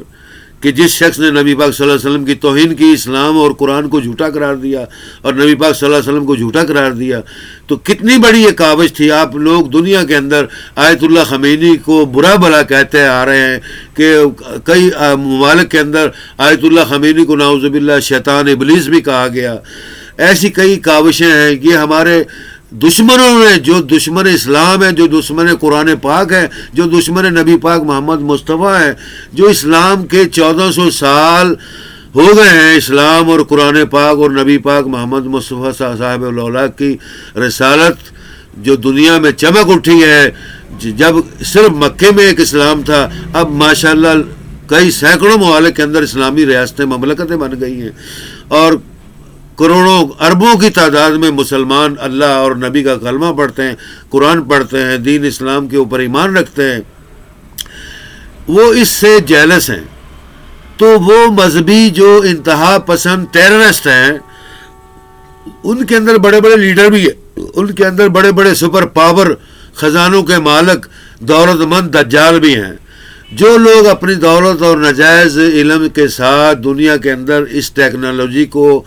کہ جس شخص نے نبی پاک صلی اللہ علیہ وسلم کی توہین کی، اسلام اور قرآن کو جھوٹا قرار دیا اور نبی پاک صلی اللہ علیہ وسلم کو جھوٹا قرار دیا، تو کتنی بڑی یہ کاوش تھی۔ آپ لوگ دنیا کے اندر آیت اللہ خمینی کو برا بھلا کہتے آ رہے ہیں کہ کئی ممالک کے اندر آیت اللہ خمینی کو نعوذ باللہ شیطان ابلیس بھی کہا گیا۔ ایسی کئی کاوشیں ہیں، یہ ہمارے دشمنوں نے، جو دشمن اسلام ہے، جو دشمن قرآن پاک ہے، جو دشمن نبی پاک محمد مصطفیٰ ہے، جو اسلام کے 1400 سال ہو گئے ہیں اسلام اور قرآن پاک اور نبی پاک محمد مصطفیٰ صاحب اللہ کی رسالت جو دنیا میں چمک اٹھی ہے۔ جب صرف مکے میں ایک اسلام تھا، اب ماشاءاللہ کئی سینکڑوں ممالک کے اندر اسلامی ریاستیں، مملکتیں بن گئی ہیں، اور کروڑوں اربوں کی تعداد میں مسلمان اللہ اور نبی کا کلمہ پڑھتے ہیں، قرآن پڑھتے ہیں، دین اسلام کے اوپر ایمان رکھتے ہیں۔ وہ اس سے جیلس ہیں، تو وہ مذہبی جو انتہا پسند ٹیررسٹ ہیں، ان کے اندر بڑے بڑے لیڈر بھی ہیں، ان کے اندر بڑے بڑے سپر پاور، خزانوں کے مالک، دولت مند دجال بھی ہیں، جو لوگ اپنی دولت اور ناجائز علم کے ساتھ دنیا کے اندر اس ٹیکنالوجی کو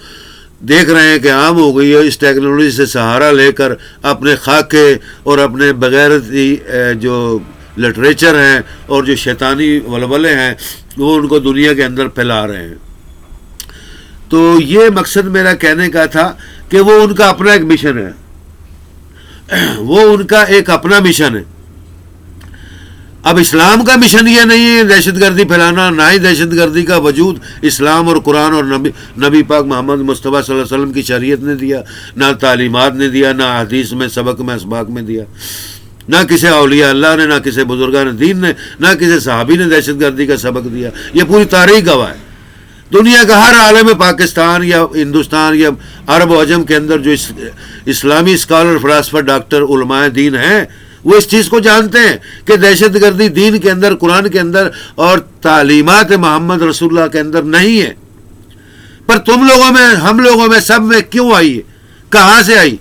دیکھ رہے ہیں کہ عام ہو گئی ہے، اس ٹیکنالوجی سے سہارا لے کر اپنے خاکے اور اپنے بغیرتی جو لٹریچر ہیں اور جو شیطانی ولولے ہیں وہ ان کو دنیا کے اندر پھیلا رہے ہیں۔ تو یہ مقصد میرا کہنے کا تھا کہ وہ ان کا اپنا ایک مشن ہے، وہ ان کا ایک اپنا مشن ہے۔ اب اسلام کا مشن یہ نہیں ہے دہشت گردی پھیلانا، نہ ہی دہشت گردی کا وجود اسلام اور قرآن اور نبی پاک محمد مصطفیٰ صلی اللہ علیہ وسلم کی شریعت نے دیا، نہ تعلیمات نے دیا، نہ حدیث میں سبق میں اسباق میں دیا، نہ کسی اولیاء اللہ نے، نہ کسی بزرگان دین نے، نہ کسی صحابی نے دہشت گردی کا سبق دیا۔ یہ پوری تاریخ گواہ ہے۔ دنیا کا ہر عالم پاکستان یا ہندوستان یا عرب و عجم کے اندر جو اسلامی اسکالر، فلاسفر، ڈاکٹر، علماء دین ہیں، وہ اس چیز کو جانتے ہیں کہ دہشت گردی دین کے اندر، قرآن کے اندر اور تعلیمات محمد رسول اللہ کے اندر نہیں ہے۔ پر تم لوگوں میں، ہم لوگوں میں، سب میں کیوں آئی ہے؟ کہاں سے آئی؟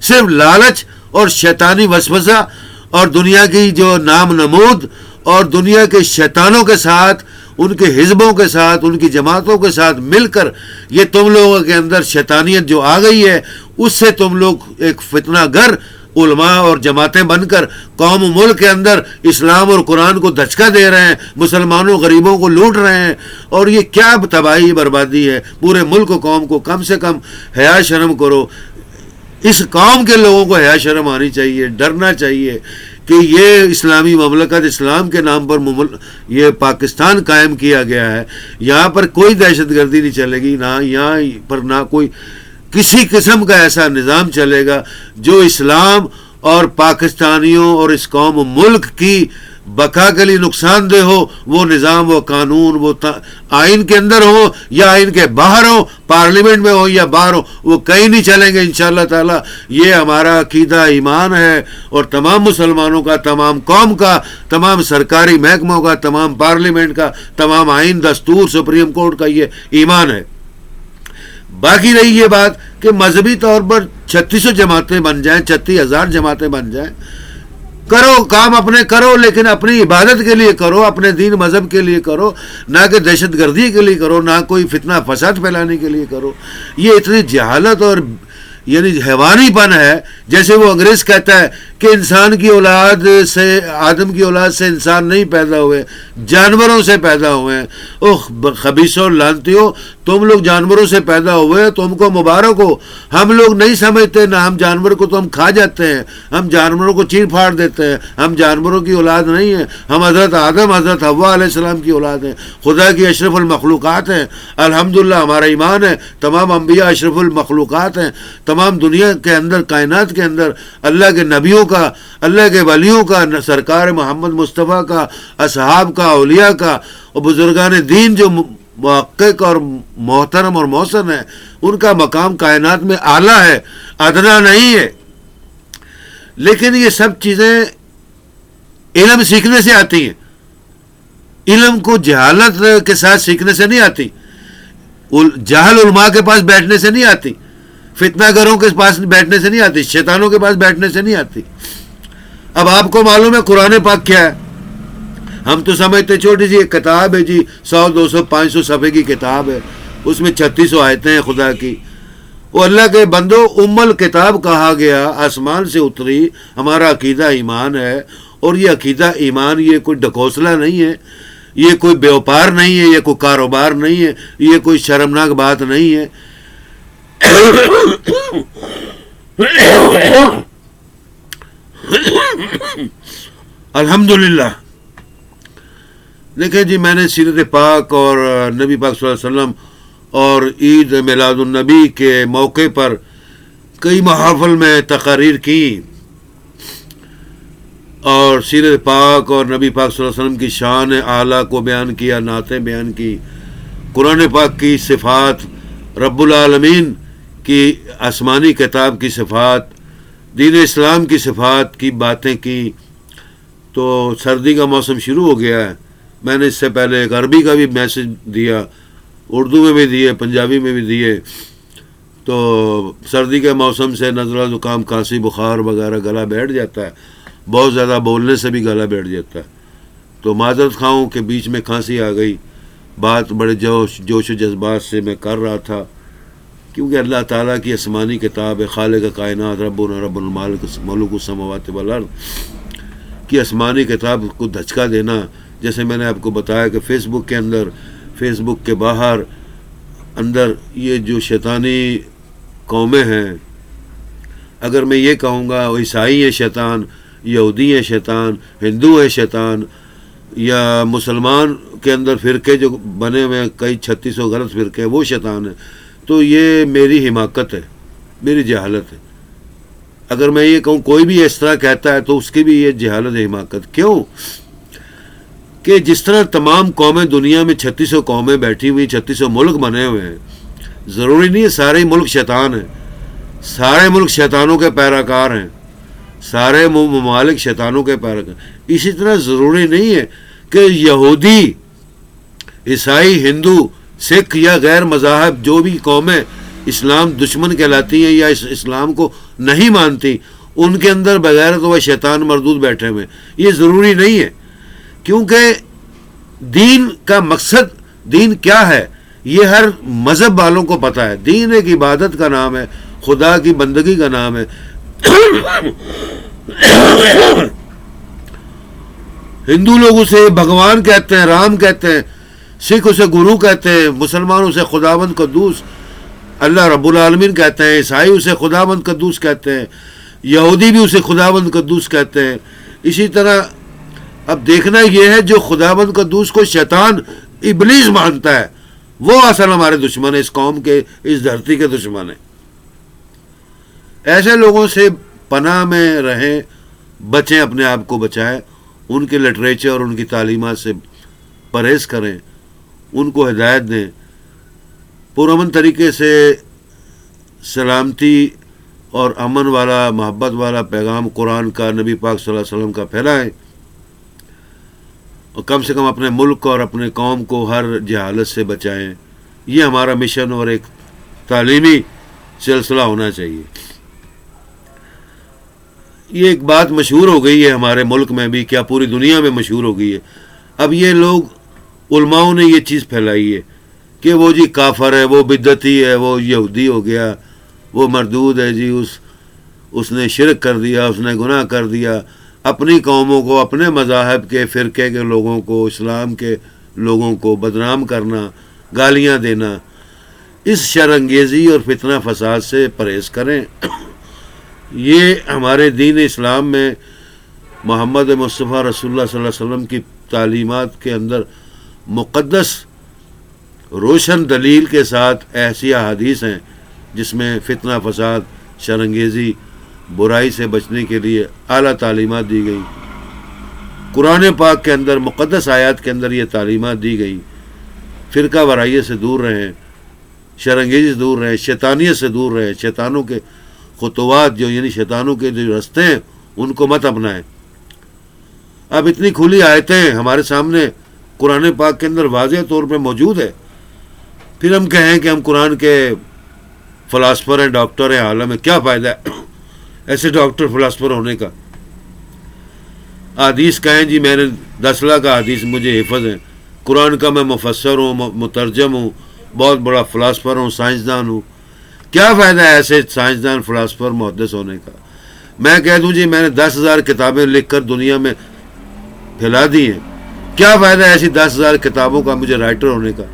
صرف لالچ اور شیطانی وسوسہ اور دنیا کی جو نام نمود اور دنیا کے شیطانوں کے ساتھ، ان کے حزبوں کے ساتھ، ان کی جماعتوں کے ساتھ مل کر یہ تم لوگوں کے اندر شیطانیت جو آ گئی ہے، اس سے تم لوگ ایک فتنہ گر علماء اور جماعتیں بن کر قوم و ملک کے اندر اسلام اور قرآن کو دھچکا دے رہے ہیں، مسلمانوں غریبوں کو لوٹ رہے ہیں، اور یہ کیا تباہی بربادی ہے پورے ملک و قوم کو۔ کم سے کم حیا شرم کرو، اس قوم کے لوگوں کو حیا شرم آنی چاہیے، ڈرنا چاہیے کہ یہ اسلامی مملکت، اسلام کے نام پر یہ پاکستان قائم کیا گیا ہے، یہاں پر کوئی دہشت گردی نہیں چلے گی، نہ یہاں پر نہ کوئی کسی قسم کا ایسا نظام چلے گا جو اسلام اور پاکستانیوں اور اس قوم و ملک کی بقا کے لیے نقصان دہ ہو۔ وہ نظام، وہ قانون، وہ آئین کے اندر ہو یا آئین کے باہر ہو، پارلیمنٹ میں ہو یا باہر ہو، وہ کہیں نہیں چلیں گے انشاءاللہ تعالی۔ یہ ہمارا عقیدہ ایمان ہے، اور تمام مسلمانوں کا، تمام قوم کا، تمام سرکاری محکموں کا، تمام پارلیمنٹ کا، تمام آئین، دستور، سپریم کورٹ کا یہ ایمان ہے۔ باقی رہی یہ بات کہ مذہبی طور پر 3600 جماعتیں بن جائیں، 36,000 جماعتیں بن جائیں، کرو کام اپنے کرو، لیکن اپنی عبادت کے لیے کرو، اپنے دین مذہب کے لیے کرو، نہ کہ دہشت گردی کے لیے کرو، نہ کوئی فتنہ فساد پھیلانے کے لیے کرو۔ یہ اتنی جہالت اور یعنی حیوانی پن ہے، جیسے وہ انگریز کہتا ہے کہ انسان کی اولاد سے، آدم کی اولاد سے انسان نہیں پیدا ہوئے، جانوروں سے پیدا ہوئے ہیں۔ اوہ خبیثو لعنتیو، تم لوگ جانوروں سے پیدا ہوئے، تم کو مبارک ہو. ہم لوگ نہیں سمجھتے نہ، ہم جانور کو تو ہم کھا جاتے ہیں، ہم جانوروں کو چیر پھاڑ دیتے ہیں. ہم جانوروں کی اولاد نہیں ہیں، ہم حضرت آدم حضرت حوا علیہ السلام کی اولاد ہیں، خدا کی اشرف المخلوقات ہیں. الحمدللہ ہمارا ایمان ہے تمام انبیاء اشرف المخلوقات ہیں. تمام دنیا کے اندر، کائنات کے اندر اللہ کے نبیوں کا، اللہ کے ولیوں کا، سرکار محمد مصطفیٰ کا، اصحاب کا، اولیاء کا اور بزرگان دین جو محقق اور محترم اور محسن ہے، ان کا مقام کائنات میں اعلیٰ ہے، ادنا نہیں ہے. لیکن یہ سب چیزیں علم سیکھنے سے آتی ہیں، علم کو جہالت کے ساتھ سیکھنے سے نہیں آتی، جاہل علماء کے پاس بیٹھنے سے نہیں آتی، فتنہ گروں کے پاس بیٹھنے سے نہیں آتی، شیطانوں کے پاس بیٹھنے سے نہیں آتی. اب آپ کو معلوم ہے قرآن پاک کیا ہے؟ ہم تو سمجھتے چھوٹی سی ایک کتاب ہے جی، 100 200 500 صفحے کی کتاب ہے، اس میں 3600 آیتیں ہیں خدا کی. وہ اللہ کے بندو، ام الکتاب کہا گیا، آسمان سے اتری، ہمارا عقیدہ ایمان ہے. اور یہ عقیدہ ایمان یہ کوئی ڈکوسلا نہیں ہے، یہ کوئی بیوپار نہیں ہے، یہ کوئی کاروبار نہیں ہے، یہ کوئی شرمناک بات نہیں ہے. الحمدللہ. دیکھیں جی، میں نے سیرت پاک اور نبی پاک صلی اللہ علیہ وسلم اور عید میلاد النبی کے موقع پر کئی محافل میں تقاریر کی اور سیرت پاک اور نبی پاک صلی اللہ علیہ وسلم کی شان اعلیٰ کو بیان کیا، نعتیں بیان کی، قرآن پاک کی صفات، رب العالمین کی آسمانی کتاب کی صفات، دین اسلام کی صفات کی باتیں کی. تو سردی کا موسم شروع ہو گیا ہے. میں نے اس سے پہلے ایک عربی کا بھی میسج دیا، اردو میں بھی دیے، پنجابی میں بھی دیے. تو سردی کے موسم سے نزلہ زکام کھانسی بخار وغیرہ گلا بیٹھ جاتا ہے، بہت زیادہ بولنے سے بھی گلا بیٹھ جاتا ہے. تو معذرت خواہوں کہ بیچ میں کھانسی آ گئی. بات بڑے جوش و جذبات سے میں کر رہا تھا، کیونکہ اللہ تعالیٰ کی آسمانی کتاب ہے، خالق کائنات ربنا رب المالک ملک السماوات والارض کی آسمانی کتاب کو دھچکا دینا. جیسے میں نے آپ کو بتایا کہ فیس بک کے اندر، فیس بک کے باہر اندر یہ جو شیطانی قومیں ہیں، اگر میں یہ کہوں گا وہ عیسائی ہیں شیطان، یہودی ہیں شیطان، ہندو ہیں شیطان، یا مسلمان کے اندر فرقے جو بنے ہوئے ہیں کئی 3600 غلط فرقے، وہ شیطان ہیں، تو یہ میری حماقت ہے، میری جہالت ہے. اگر میں یہ کہوں کوئی بھی اس طرح کہتا ہے تو اس کی بھی یہ جہالت ہے، حماقت. کیوں کہ جس طرح تمام قومیں دنیا میں 3600 قومیں بیٹھی ہوئی، 3600 ملک بنے ہوئے ہیں، ضروری نہیں ہے سارے ہی ملک شیطان ہیں، سارے ملک شیطانوں کے پیراکار ہیں، سارے ممالک شیطانوں کے پیراکار. اسی طرح ضروری نہیں ہے کہ یہودی، عیسائی، ہندو، سکھ یا غیر مذاہب جو بھی قومیں اسلام دشمن کہلاتی ہیں یا اسلام کو نہیں مانتی، ان کے اندر بغیرت و شیطان مردود بیٹھے ہوئے. یہ ضروری نہیں ہے، کیونکہ دین کا مقصد، دین کیا ہے، یہ ہر مذہب والوں کو پتہ ہے. دین ایک عبادت کا نام ہے، خدا کی بندگی کا نام ہے. ہندو لوگ اسے بھگوان کہتے ہیں، رام کہتے ہیں، سکھ اسے گرو کہتے ہیں، مسلمان اسے خداوند قدوس اللہ رب العالمین کہتے ہیں، عیسائی اسے خداوند قدوس کہتے ہیں، یہودی بھی اسے خداوند قدوس کہتے ہیں. اسی طرح اب دیکھنا یہ ہے جو خداوند قدوس کو شیطان ابلیس مانتا ہے، وہ اصل ہمارے دشمن ہے، اس قوم کے، اس دھرتی کے دشمن ہے. ایسے لوگوں سے پناہ میں رہیں، بچیں، اپنے آپ کو بچائیں، ان کے لٹریچر اور ان کی تعلیمات سے پرہیز کریں، ان کو ہدایت دیں، پرامن طریقے سے سلامتی اور امن والا، محبت والا پیغام قرآن کا، نبی پاک صلی اللہ علیہ وسلم کا پھیلائیں، اور کم سے کم اپنے ملک اور اپنے قوم کو ہر جہالت سے بچائیں. یہ ہمارا مشن اور ایک تعلیمی سلسلہ ہونا چاہیے. یہ ایک بات مشہور ہو گئی ہے ہمارے ملک میں بھی، کیا پوری دنیا میں مشہور ہو گئی ہے. اب یہ لوگ علماؤں نے یہ چیز پھیلائی ہے کہ وہ جی کافر ہے، وہ بدعتی ہے، وہ یہودی ہو گیا، وہ مردود ہے جی، اس نے شرک کر دیا، اس نے گناہ کر دیا. اپنی قوموں کو، اپنے مذاہب کے فرقے کے لوگوں کو، اسلام کے لوگوں کو بدنام کرنا، گالیاں دینا. اس شر انگیزی اور فتنہ فساد سے پرہیز کریں۔ یہ ہمارے دین اسلام میں محمد مصطفیٰ رسول اللہ صلی اللہ علیہ وسلم کی تعلیمات کے اندر مقدس روشن دلیل کے ساتھ ایسی احادیث ہیں جس میں فتنہ فساد، شر انگیزی، برائی سے بچنے کے لیے اعلیٰ تعلیمات دی گئی۔ قرآن پاک کے اندر مقدس آیات کے اندر یہ تعلیمات دی گئی۔ فرقہ وارائیت سے دور رہیں، شر انگیزی سے دور رہیں، شیطانیت سے دور رہیں، شیطانوں کے خطوات یعنی شیطانوں کے جو رستے ہیں ان کو مت اپنائیں۔ اب اتنی کھلی آیتیں ہمارے سامنے قرآن پاک کے اندر واضح طور پہ موجود ہے، پھر ہم کہیں کہ ہم قرآن کے فلاسفر ہیں، ڈاکٹر ہیں، عالم ہیں، کیا فائدہ ہے ایسے ڈاکٹر فلاسفر ہونے کا؟ حدیث کہیں جی میں نے 10 لاکھ حدیث مجھے حفظ ہیں، قرآن کا میں مفسر ہوں، مترجم ہوں، بہت بڑا فلاسفر ہوں، سائنسدان ہوں، کیا فائدہ ہے ایسے سائنسدان، فلاسفر، محدث ہونے کا؟ میں کہہ دوں جی میں نے 10,000 کتابیں لکھ کر دنیا میں پھیلا دی ہیں، کیا فائدہ ہے ایسی 10,000 کتابوں کا مجھے رائٹر ہونے کا؟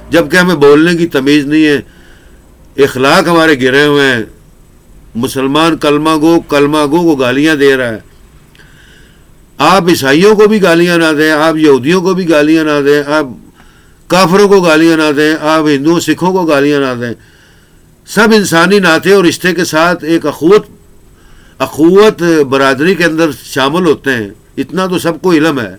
جبکہ ہمیں بولنے کی تمیز نہیں ہے، اخلاق ہمارے گرے ہوئے ہیں۔ مسلمان کلمہ گو کو گالیاں دے رہا ہے۔ آپ عیسائیوں کو بھی گالیاں نہ دیں، آپ یہودیوں کو بھی گالیاں نہ دیں، آپ کافروں کو گالیاں نہ دیں، آپ ہندوؤں سکھوں کو گالیاں نہ دیں، سب انسانی ناطے اور رشتے کے ساتھ ایک اخوت برادری کے اندر شامل ہوتے ہیں۔ اتنا تو سب کو علم ہے،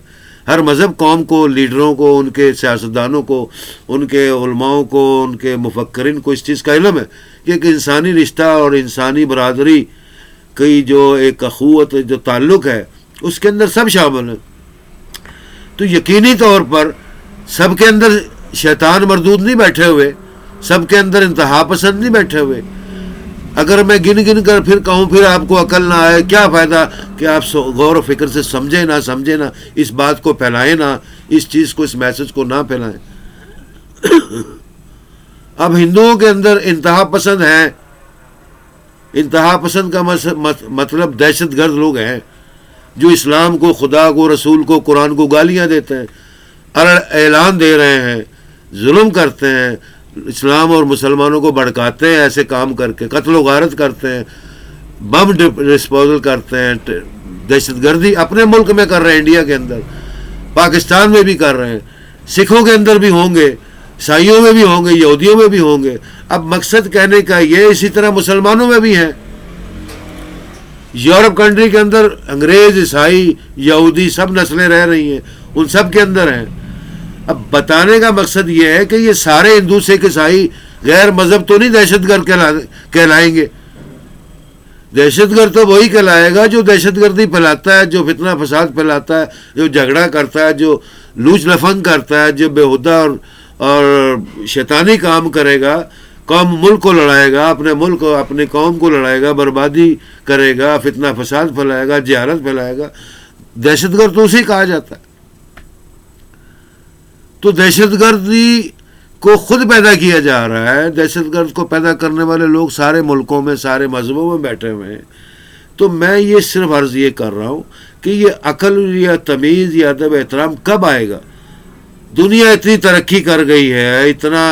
ہر مذہب قوم کو، لیڈروں کو، ان کے سیاستدانوں کو، ان کے علماء کو، ان کے مفکرین کو اس چیز کا علم ہے کہ ایک انسانی رشتہ اور انسانی برادری کی جو ایک اخوت جو تعلق ہے اس کے اندر سب شامل ہیں۔ تو یقینی طور پر سب کے اندر شیطان مردود نہیں بیٹھے ہوئے، سب کے اندر انتہا پسند نہیں بیٹھے ہوئے۔ اگر میں گن کر پھر کہوں پھر آپ کو عقل نہ آئے، کیا فائدہ کہ آپ غور و فکر سے سمجھیں نہ اس بات کو پھیلائیں نہ، اس چیز کو، اس میسج کو نہ پھیلائیں۔ اب ہندوؤں کے اندر انتہا پسند ہیں، انتہا پسند کا مطلب دہشت گرد لوگ ہیں جو اسلام کو، خدا کو، رسول کو، قرآن کو گالیاں دیتے ہیں، اعلان دے رہے ہیں، ظلم کرتے ہیں، اسلام اور مسلمانوں کو بھڑکاتے ہیں، ایسے کام کر کے قتل و غارت کرتے ہیں، بم ڈسپوزل کرتے ہیں، دہشت گردی اپنے ملک میں کر رہے ہیں، انڈیا کے اندر، پاکستان میں بھی کر رہے ہیں، سکھوں کے اندر بھی ہوں گے، عیسائیوں میں بھی ہوں گے، یہودیوں میں بھی ہوں گے۔ اب مقصد کہنے کا یہ اسی طرح مسلمانوں میں بھی ہیں۔ یورپ کنٹری کے اندر انگریز، عیسائی، یہودی سب نسلیں رہ رہی ہیں، ان سب کے اندر ہیں۔ اب بتانے کا مقصد یہ ہے کہ یہ سارے ہندو، سکھ، عیسائی غیر مذہب تو نہیں دہشت گرد کہلائیں گے۔ دہشت گرد تو وہی کہلائے گا جو دہشت گردی پھیلاتا ہے، جو فتنہ فساد پھیلاتا ہے، جو جھگڑا کرتا ہے، جو لوچ لفنگ کرتا ہے، جو بےہودہ اور شیطانی کام کرے گا، قوم ملک کو لڑائے گا، اپنے ملک کو، اپنے قوم کو لڑائے گا، بربادی کرے گا، فتنہ فساد پھیلائے گا، جہالت پھیلائے گا۔ دہشت گرد تو اسے کہا جاتا ہے۔ تو دہشت گردی کو خود پیدا کیا جا رہا ہے، دہشت گرد کو پیدا کرنے والے لوگ سارے ملکوں میں، سارے مذہبوں میں بیٹھے ہوئے ہیں۔ تو میں یہ صرف عرض یہ کر رہا ہوں کہ یہ عقل یا تمیز یا ادب احترام کب آئے گا؟ دنیا اتنی ترقی کر گئی ہے، اتنا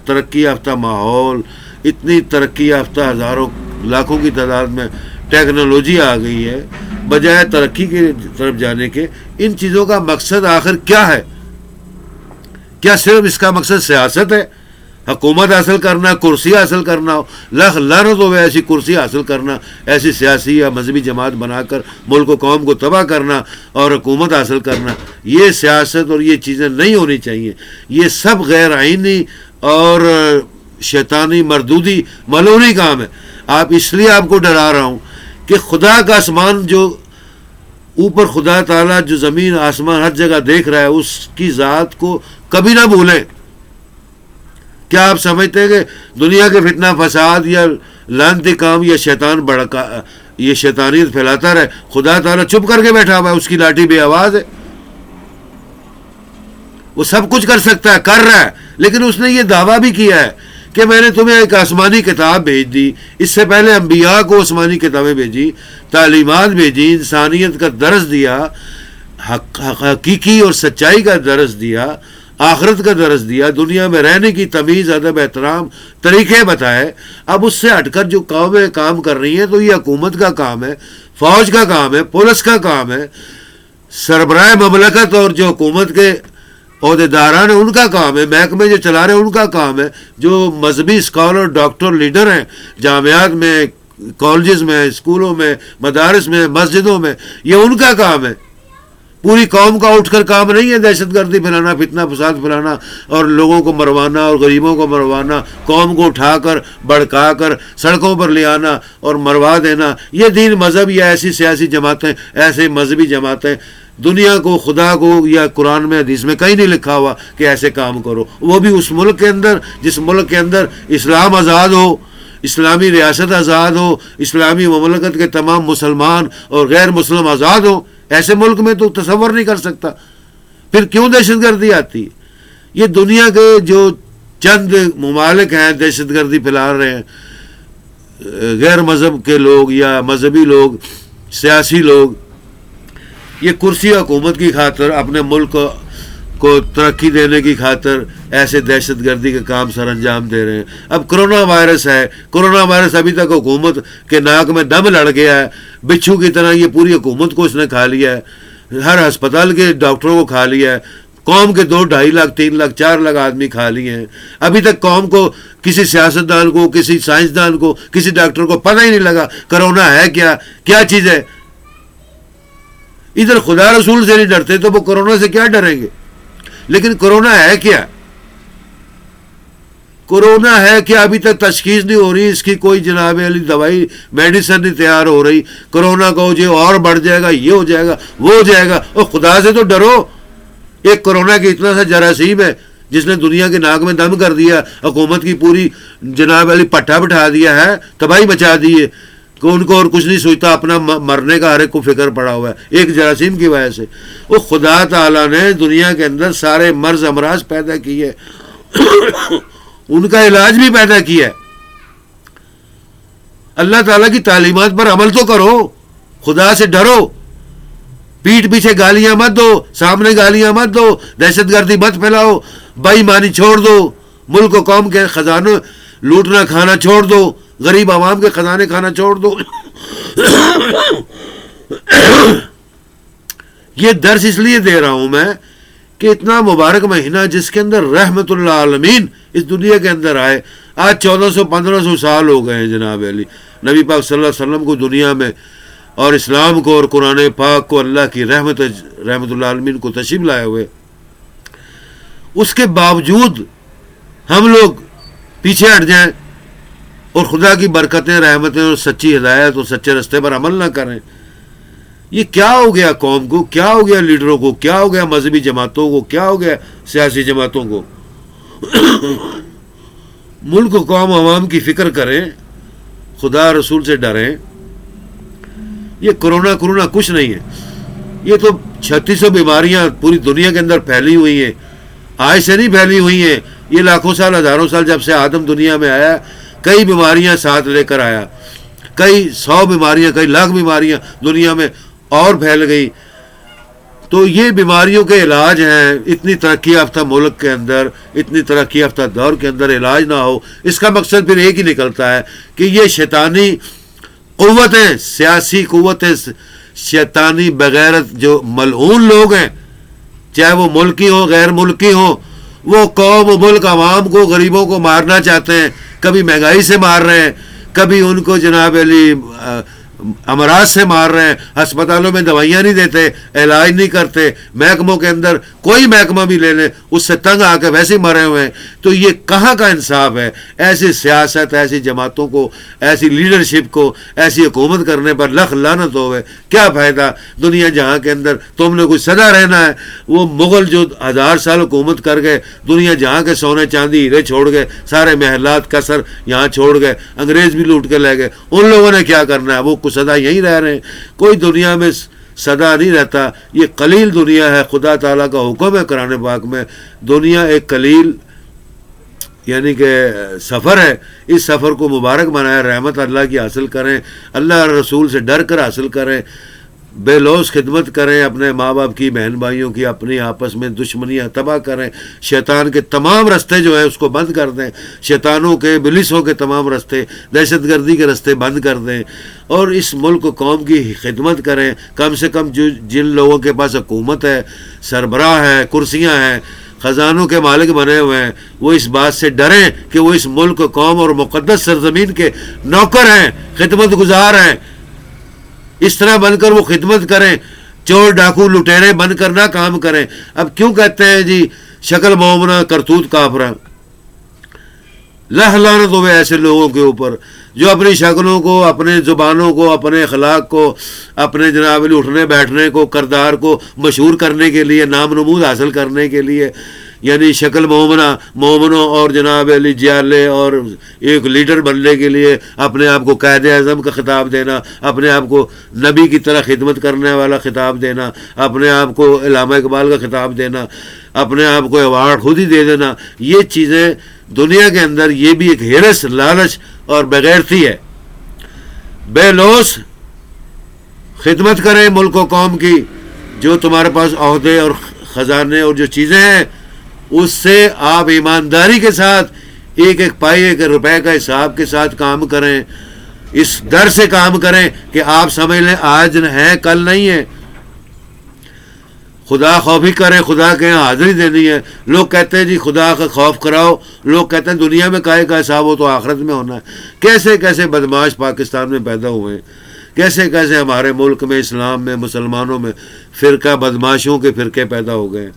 ترقی یافتہ ماحول، اتنی ترقی یافتہ ہزاروں لاکھوں کی تعداد میں ٹیکنالوجی آ گئی ہے، بجائے ترقی کی طرف جانے کے ان چیزوں کا مقصد آخر کیا ہے؟ کیا صرف اس کا مقصد سیاست ہے، حکومت حاصل کرنا، کرسی حاصل کرنا ہو؟ لاکھ لعنت ہو ایسی کرسی حاصل کرنا، ایسی سیاسی یا مذہبی جماعت بنا کر ملک و قوم کو تباہ کرنا اور حکومت حاصل کرنا، یہ سیاست اور یہ چیزیں نہیں ہونی چاہیے۔ یہ سب غیر آئینی اور شیطانی مردودی ملعونی کام ہے۔ اس لیے آپ کو ڈرا رہا ہوں کہ خدا کا آسمان جو اوپر، خدا تعالیٰ جو زمین آسمان ہر جگہ دیکھ رہا ہے، اس کی ذات کو کبھی نہ بھولیں۔ کیا آپ سمجھتے ہیں کہ دنیا کے فتنہ فساد یا لعنتی کام یا شیطان یہ شیطانیت پھیلاتا رہے، خدا تعالیٰ چپ کر کے بیٹھا ہوا ہے، اس کی لاٹھی بے آواز ہے؟ وہ سب کچھ کر سکتا ہے، کر رہا ہے، لیکن اس نے یہ دعویٰ بھی کیا ہے کہ میں نے تمہیں ایک آسمانی کتاب بھیج دی۔ اس سے پہلے انبیاء کو آسمانی کتابیں بھیجی، تعلیمات بھیجی، انسانیت کا درس دیا، حقیقی اور سچائی کا درس دیا، آخرت کا درس دیا، دنیا میں رہنے کی تمیز، ادب، احترام، طریقے بتائے. اب اس سے ہٹ کر جو قومیں کام کر رہی ہیں تو یہ حکومت کا کام ہے، فوج کا کام ہے، پولیس کا کام ہے، سربراہ مملکت اور جو حکومت کے عہدیداران ہیں ان کا کام ہے، محکمے جو چلا رہے ہیں ان کا کام ہے، جو مذہبی اسکالر، ڈاکٹر، لیڈر ہیں جامعات میں، کالجز میں، اسکولوں میں، مدارس میں، مسجدوں میں، یہ ان کا کام ہے. پوری قوم کا اٹھ کر کام نہیں ہے دہشت گردی پھیلانا، فتنہ فساد پھیلانا اور لوگوں کو مروانا اور غریبوں کو مروانا، قوم کو اٹھا کر بڑکا کر سڑکوں پر لے آنا اور مروا دینا. یہ دین مذہب یا ایسی سیاسی جماعتیں، ایسے مذہبی جماعتیں دنیا کو، خدا کو یا قرآن میں حدیث میں کہیں نہیں لکھا ہوا کہ ایسے کام کرو. وہ بھی اس ملک کے اندر جس ملک کے اندر اسلام آزاد ہو، اسلامی ریاست آزاد ہو، اسلامی مملکت کے تمام مسلمان اور غیر مسلم آزاد ہوں. ایسے ملک میں تو تصور نہیں کر سکتا. پھر کیوں دہشت گردی آتی ہے؟ یہ دنیا کے جو چند ممالک ہیں دہشت گردی پھیلا رہے ہیں، غیر مذہب کے لوگ یا مذہبی لوگ، سیاسی لوگ، یہ کرسی حکومت کی خاطر، اپنے ملک کو ترقی دینے کی خاطر ایسے دہشت گردی کے کام سر انجام دے رہے ہیں. اب کرونا وائرس ہے، کرونا وائرس ابھی تک حکومت کے ناک میں دم لڑ گیا ہے، بچھو کی طرح یہ پوری حکومت کو اس نے کھا لیا ہے، ہر ہسپتال کے ڈاکٹروں کو کھا لیا ہے، قوم کے 2 2.5 لاکھ 3 لاکھ 4 لاکھ آدمی کھا لیے ہیں. ابھی تک قوم کو، کسی سیاستدان کو، کسی سائنسدان کو، کسی ڈاکٹر کو پتہ ہی نہیں لگا کرونا ہے کیا چیز ہے. ادھر خدا رسول سے نہیں ڈرتے تو وہ کرونا سے کیا ڈریں گے؟ لیکن کرونا ہے کیا؟ کرونا ہے کہ ابھی تک تشخیص نہیں ہو رہی، اس کی کوئی جناب علی دوائی، میڈیسن نہیں تیار ہو رہی. کرونا کا ہو جائے اور بڑھ جائے گا، یہ ہو جائے گا، وہ ہو جائے گا. اور خدا سے تو ڈرو. ایک کرونا کی اتنا سا جراثیم ہے جس نے دنیا کے ناک میں دم کر دیا، حکومت کی پوری جناب علی پٹھا بٹھا دیا ہے، تباہی مچا دی ہے کہ ان کو اور کچھ نہیں سوچتا، اپنا مرنے کا ہر ایک کو فکر پڑا ہوا ہے ایک جراثیم کی وجہ سے. وہ خدا تعالیٰ نے دنیا کے اندر سارے مرض امراض پیدا کیے، ان کا علاج بھی پیدا کیا ہے. اللہ تعالیٰ کی تعلیمات پر عمل تو کرو، خدا سے ڈرو، پیٹھ پیچھے گالیاں مت دو، سامنے گالیاں مت دو، دہشت گردی مت پھیلاؤ، بے ایمانی چھوڑ دو، ملک و قوم کے خزانوں لوٹنا کھانا چھوڑ دو، غریب عوام کے خزانے کھانا چھوڑ دو. یہ درس اس لیے دے رہا ہوں میں کہ اتنا مبارک مہینہ جس کے اندر رحمت اللہ عالمین اس دنیا کے اندر آئے. آج 1400-1500 سال ہو گئے ہیں جناب علی نبی پاک صلی اللہ علیہ وسلم کو دنیا میں اور اسلام کو اور قرآن پاک کو اللہ کی رحمت اللہ عالمین کو تشریف لائے ہوئے. اس کے باوجود ہم لوگ پیچھے ہٹ جائیں اور خدا کی برکتیں، رحمتیں اور سچی ہدایت اور سچے رستے پر عمل نہ کریں. یہ کیا ہو گیا قوم کو، کیا ہو گیا لیڈروں کو، کیا ہو گیا مذہبی جماعتوں کو، کیا ہو گیا سیاسی جماعتوں کو؟ ملک و قوم عوام کی فکر کریں، خدا رسول سے ڈریں. یہ کرونا کچھ نہیں ہے. یہ تو 3600 بیماریاں پوری دنیا کے اندر پھیلی ہوئی ہیں، آج سے نہیں پھیلی ہوئی ہیں. یہ لاکھوں سال، ہزاروں سال جب سے آدم دنیا میں آیا، کئی بیماریاں ساتھ لے کر آیا، کئی 100 بیماریاں، کئی لاکھ بیماریاں دنیا میں اور پھیل گئی. تو یہ بیماریوں کے علاج ہیں. اتنی ترقی یافتہ ملک کے اندر، اتنی ترقی یافتہ دور کے اندر علاج نہ ہو، اس کا مقصد پھر ایک ہی نکلتا ہے کہ یہ شیطانی قوتیں، سیاسی قوتیں، شیطانی بغیرت جو ملعون لوگ ہیں، چاہے وہ ملکی ہوں غیر ملکی ہوں، وہ قوم و ملک عوام کو، غریبوں کو مارنا چاہتے ہیں. کبھی مہنگائی سے مار رہے ہیں، کبھی ان کو جناب علی امراض سے مار رہے ہیں. ہسپتالوں میں دوائیاں نہیں دیتے، علاج نہیں کرتے، محکموں کے اندر کوئی محکمہ بھی لے لیں اس سے تنگ آ کے ویسے ہی مرے ہوئے ہیں. تو یہ کہاں کا انصاف ہے؟ ایسی سیاست، ایسی جماعتوں کو، ایسی لیڈرشپ کو، ایسی حکومت کرنے پر لکھ لعنت ہوئے. کیا فائدہ؟ دنیا جہاں کے اندر تم نے کوئی سدا رہنا ہے. وہ مغل جو 1000 سال حکومت کر گئے، دنیا جہاں کے سونے چاندی ہیرے چھوڑ گئے، سارے محلات قصر یہاں چھوڑ گئے، انگریز بھی لوٹ کے لے گئے. ان لوگوں نے کیا کرنا ہے؟ وہ سدا یہیں رہ رہے ہیں. کوئی دنیا میں سدا نہیں رہتا. یہ قلیل دنیا ہے. خدا تعالیٰ کا حکم ہے قرآن پاک میں، دنیا ایک قلیل یعنی کہ سفر ہے. اس سفر کو مبارک بنائے، رحمت اللہ کی حاصل کریں، اللہ رسول سے ڈر کر حاصل کریں، بے لوث خدمت کریں، اپنے ماں باپ کی، بہن بھائیوں کی، اپنی آپس میں دشمنیاں تباہ کریں، شیطان کے تمام رستے جو ہیں اس کو بند کر دیں، شیطانوں کے، ابلیسوں کے تمام رستے، دہشت گردی کے رستے بند کر دیں، اور اس ملک قوم کی خدمت کریں۔ کم سے کم جن لوگوں کے پاس حکومت ہے، سربراہ ہے، کرسیاں ہیں، خزانوں کے مالک بنے ہوئے ہیں، وہ اس بات سے ڈریں کہ وہ اس ملک، قوم اور مقدس سرزمین کے نوکر ہیں، خدمت گزار ہیں۔ اس طرح بن کر وہ خدمت کریں، چور ڈاکو لٹیرے بن کر نہ کام کریں۔ اب کیوں کہتے ہیں جی شکل مومنہ کرتوت کافرہ؟ لعنت ہوئے ایسے لوگوں کے اوپر جو اپنی شکلوں کو، اپنے زبانوں کو، اپنے اخلاق کو، اپنے جناب اٹھنے بیٹھنے کو، کردار کو مشہور کرنے کے لیے، نام نمود حاصل کرنے کے لیے، یعنی شکل مومنوں اور جناب علی جیالے اور ایک لیڈر بننے کے لیے اپنے آپ کو قائد اعظم کا خطاب دینا، اپنے آپ کو نبی کی طرح خدمت کرنے والا خطاب دینا، اپنے آپ کو علامہ اقبال کا خطاب دینا، اپنے آپ کو ایوارڈ خود ہی دے دینا، یہ چیزیں دنیا کے اندر یہ بھی ایک ہرس، لالچ اور بغیرتی ہے۔ بے لوث خدمت کریں ملک و قوم کی، جو تمہارے پاس عہدے اور خزانے اور جو چیزیں ہیں اس سے آپ ایمانداری کے ساتھ ایک ایک پائی، ایک روپے کا حساب کے ساتھ کام کریں، اس ڈر سے کام کریں کہ آپ سمجھ لیں آج ہے کل نہیں ہے۔ خدا خوفی کریں، خدا کے یہاں حاضری دینی ہے۔ لوگ کہتے ہیں جی خدا کا خوف کراؤ، لوگ کہتے ہیں دنیا میں کائے کا حساب ہو تو آخرت میں ہونا ہے۔ کیسے کیسے بدماش پاکستان میں پیدا ہوئے ہیں، کیسے کیسے ہمارے ملک میں، اسلام میں، مسلمانوں میں فرقہ بدماشوں کے فرقے پیدا ہو گئے ہیں۔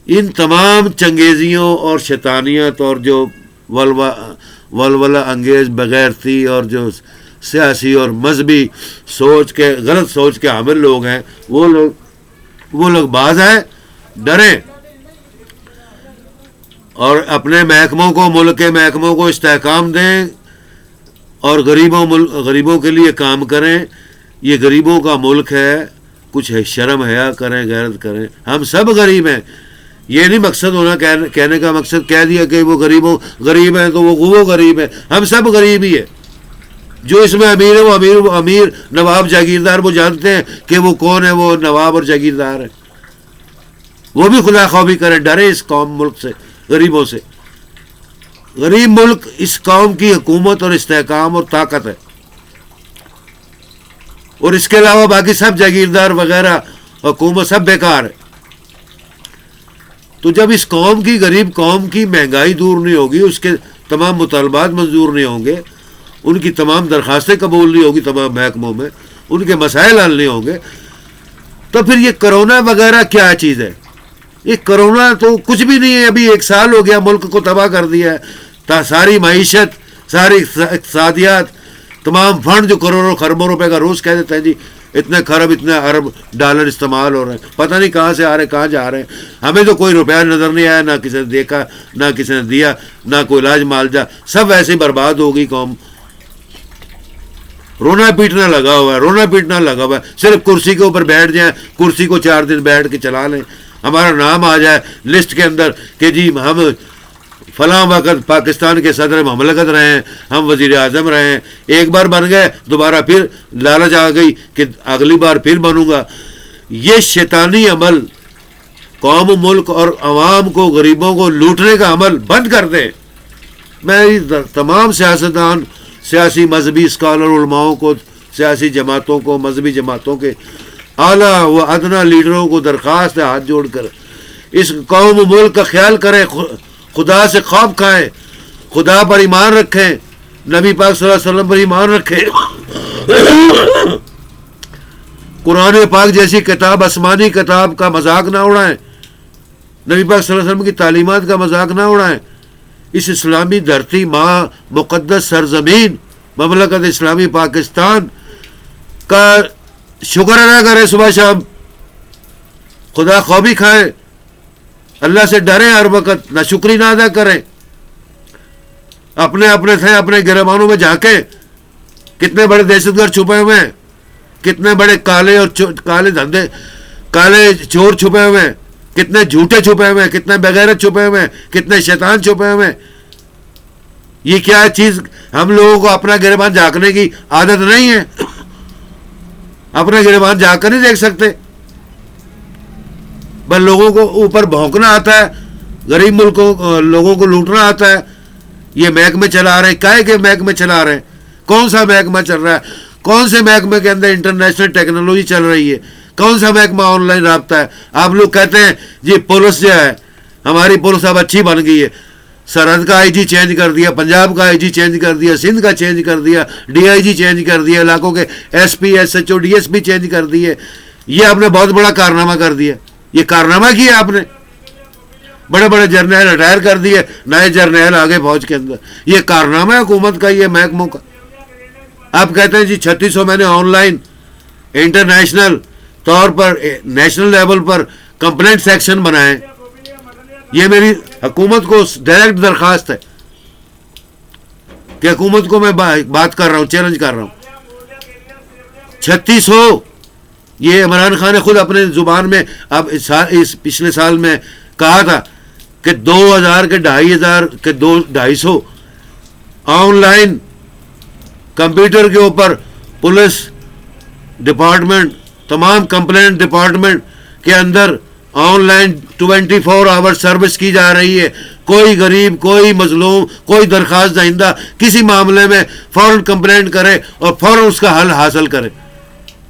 ان تمام چنگیزیوں اور شیطانیت اور جو ولولہ انگیز بغیرتی اور جو سیاسی اور مذہبی سوچ کے، غلط سوچ کے حامل لوگ ہیں، وہ لوگ باز ہیں، ڈریں اور اپنے محکموں کو، ملک کے محکموں کو استحکام دیں اور غریبوں کے لیے کام کریں۔ یہ غریبوں کا ملک ہے، کچھ شرم حیا کریں، غیرت کریں۔ ہم سب غریب ہیں، یہ نہیں مقصد ہونا کہنے کا مقصد کہہ دیا کہ وہ غریب ہیں تو وہ غریب ہیں۔ ہم سب غریب ہی ہیں۔ جو اس میں امیر ہے وہ امیر نواب جاگیردار، وہ جانتے ہیں کہ وہ کون ہے، وہ نواب اور جاگیردار ہے۔ وہ بھی خدا خوفی کرے، ڈرے اس قوم ملک سے، غریبوں سے۔ غریب ملک اس قوم کی حکومت اور استحکام اور طاقت ہے، اور اس کے علاوہ باقی سب جاگیردار وغیرہ حکومت سب بیکار ہے۔ تو جب اس قوم کی، غریب قوم کی مہنگائی دور نہیں ہوگی، اس کے تمام مطالبات منظور نہیں ہوں گے، ان کی تمام درخواستیں قبول نہیں ہوگی تمام محکموں میں، ان کے مسائل حل نہیں ہوں گے، تو پھر یہ کرونا وغیرہ کیا چیز ہے؟ یہ کرونا تو کچھ بھی نہیں ہے۔ ابھی 1 سال ہو گیا، ملک کو تباہ کر دیا ہے، ساری معیشت، ساری اقتصادیات، تمام فنڈ جو کروڑوں خربوں روپے کا روز کہہ دیتے ہیں جی اتنے خرب، اتنے ارب ڈالر استعمال ہو رہے ہیں، پتہ نہیں کہاں سے آ رہے ہیں، کہاں جا رہے ہیں۔ ہمیں تو کوئی روپیہ نظر نہیں آیا، نہ کسی نے دیکھا، نہ کسی نے دیا، نہ کوئی علاج معالجہ، سب ایسے ہی برباد ہو گئی قوم۔ رونا پیٹنا لگا ہوا ہے، صرف کرسی کے اوپر بیٹھ جائیں، کرسی کو 4 دن بیٹھ کے چلا لیں، ہمارا نام آ جائے لسٹ کے اندر کہ جی ہم فلاں وقت پاکستان کے صدر مملکت رہے ہیں، ہم وزیر اعظم رہے ہیں، ایک بار بن گئے، دوبارہ پھر لالچ آ گئی کہ اگلی بار پھر بنوں گا۔ یہ شیطانی عمل قوم، ملک اور عوام کو، غریبوں کو لوٹنے کا عمل بند کر دیں۔ میں تمام سیاستدان، سیاسی مذہبی اسکالر، علماؤں کو، سیاسی جماعتوں کو، مذہبی جماعتوں کے اعلیٰ و ادنا لیڈروں کو درخواست ہے، ہاتھ جوڑ کر اس قوم و ملک کا خیال کریں، خدا سے خوف کھائیں، خدا پر ایمان رکھیں، نبی پاک صلی اللہ علیہ وسلم پر ایمان رکھیں، قرآن پاک جیسی کتاب، آسمانی کتاب کا مذاق نہ اڑائیں، نبی پاک صلی اللہ علیہ وسلم کی تعلیمات کا مذاق نہ اڑائیں۔ اس اسلامی دھرتی، ماں، مقدس سرزمین، مملکت اسلامی پاکستان کا شکر ادا کریں، صبح شام خدا خوفی کھائیں، اللہ سے ڈریں، ہر وقت نہ شکری نہ ادا کریں، اپنے تھے اپنے گربانوں میں جھانکیں، کتنے بڑے دہشت گرد چھپے ہوئے ہیں، کتنے بڑے کالے دھندے، کالے چور چھپے ہوئے ہیں، کتنے جھوٹے چھپے ہوئے ہیں، کتنے بغیرت چھپے ہوئے ہیں، کتنے شیطان چھپے ہوئے ہیں۔ یہ کیا چیز ہم لوگوں کو اپنا گربان جھانکنے کی عادت نہیں ہے؟ اپنا گریبان جا کر نہیں دیکھ سکتے؟ بس لوگوں کو اوپر بھونکنا آتا ہے، غریب ملکوں لوگوں کو لوٹنا آتا ہے. یہ محکمے چلا رہے ہیں، کائے کے محکمے چلا رہے ہیں؟ کون سا محکمہ چل رہا ہے؟ کون سے محکمے کے اندر انٹرنیشنل ٹیکنالوجی چل رہی ہے؟ کون سا محکمہ آن لائن رابطہ ہے؟ آپ لوگ کہتے ہیں جی پولیس جو ہے ہماری پولیس اب اچھی بن گئی ہے، سرحد کا آئی جی چینج کر دیا، پنجاب کا آئی جی چینج کر دیا، سندھ کا چینج کر دیا، ڈی آئی جی چینج کر دیا، علاقوں کے S P S H O D S P change کر دیے. یہ آپ نے بہت بڑا کارنامہ کر دیا. یہ کارنامہ کیا آپ نے. بڑے بڑے جرنیل ریٹائر کر دیے، نئے جرنیل آگے فوج کے اندر. یہ کارنامہ ہے حکومت کا، یہ محکموں کا. آپ کہتے ہیں جی 3600 میں نے آن لائن انٹرنیشنل طور پر نیشنل لیول پر کمپلینٹ سیکشن بنائے. یہ میری حکومت کو ڈائریکٹ درخواست ہے کہ حکومت کو میں بات کر رہا ہوں، چیلنج کر رہا ہوں. 3600 یہ عمران خان نے خود اپنے زبان میں اب اس پچھلے سال میں کہا تھا کہ 2000 کے 2500 کے 250 آن لائن کمپیوٹر کے اوپر پولیس ڈپارٹمنٹ، تمام کمپلینٹ ڈپارٹمنٹ کے اندر آن لائن 24 آور سروس کی جا رہی ہے. کوئی غریب، کوئی مظلوم، کوئی درخواست دہندہ کسی معاملے میں فوراً کمپلینٹ کرے اور فوراً اس کا حل حاصل کرے.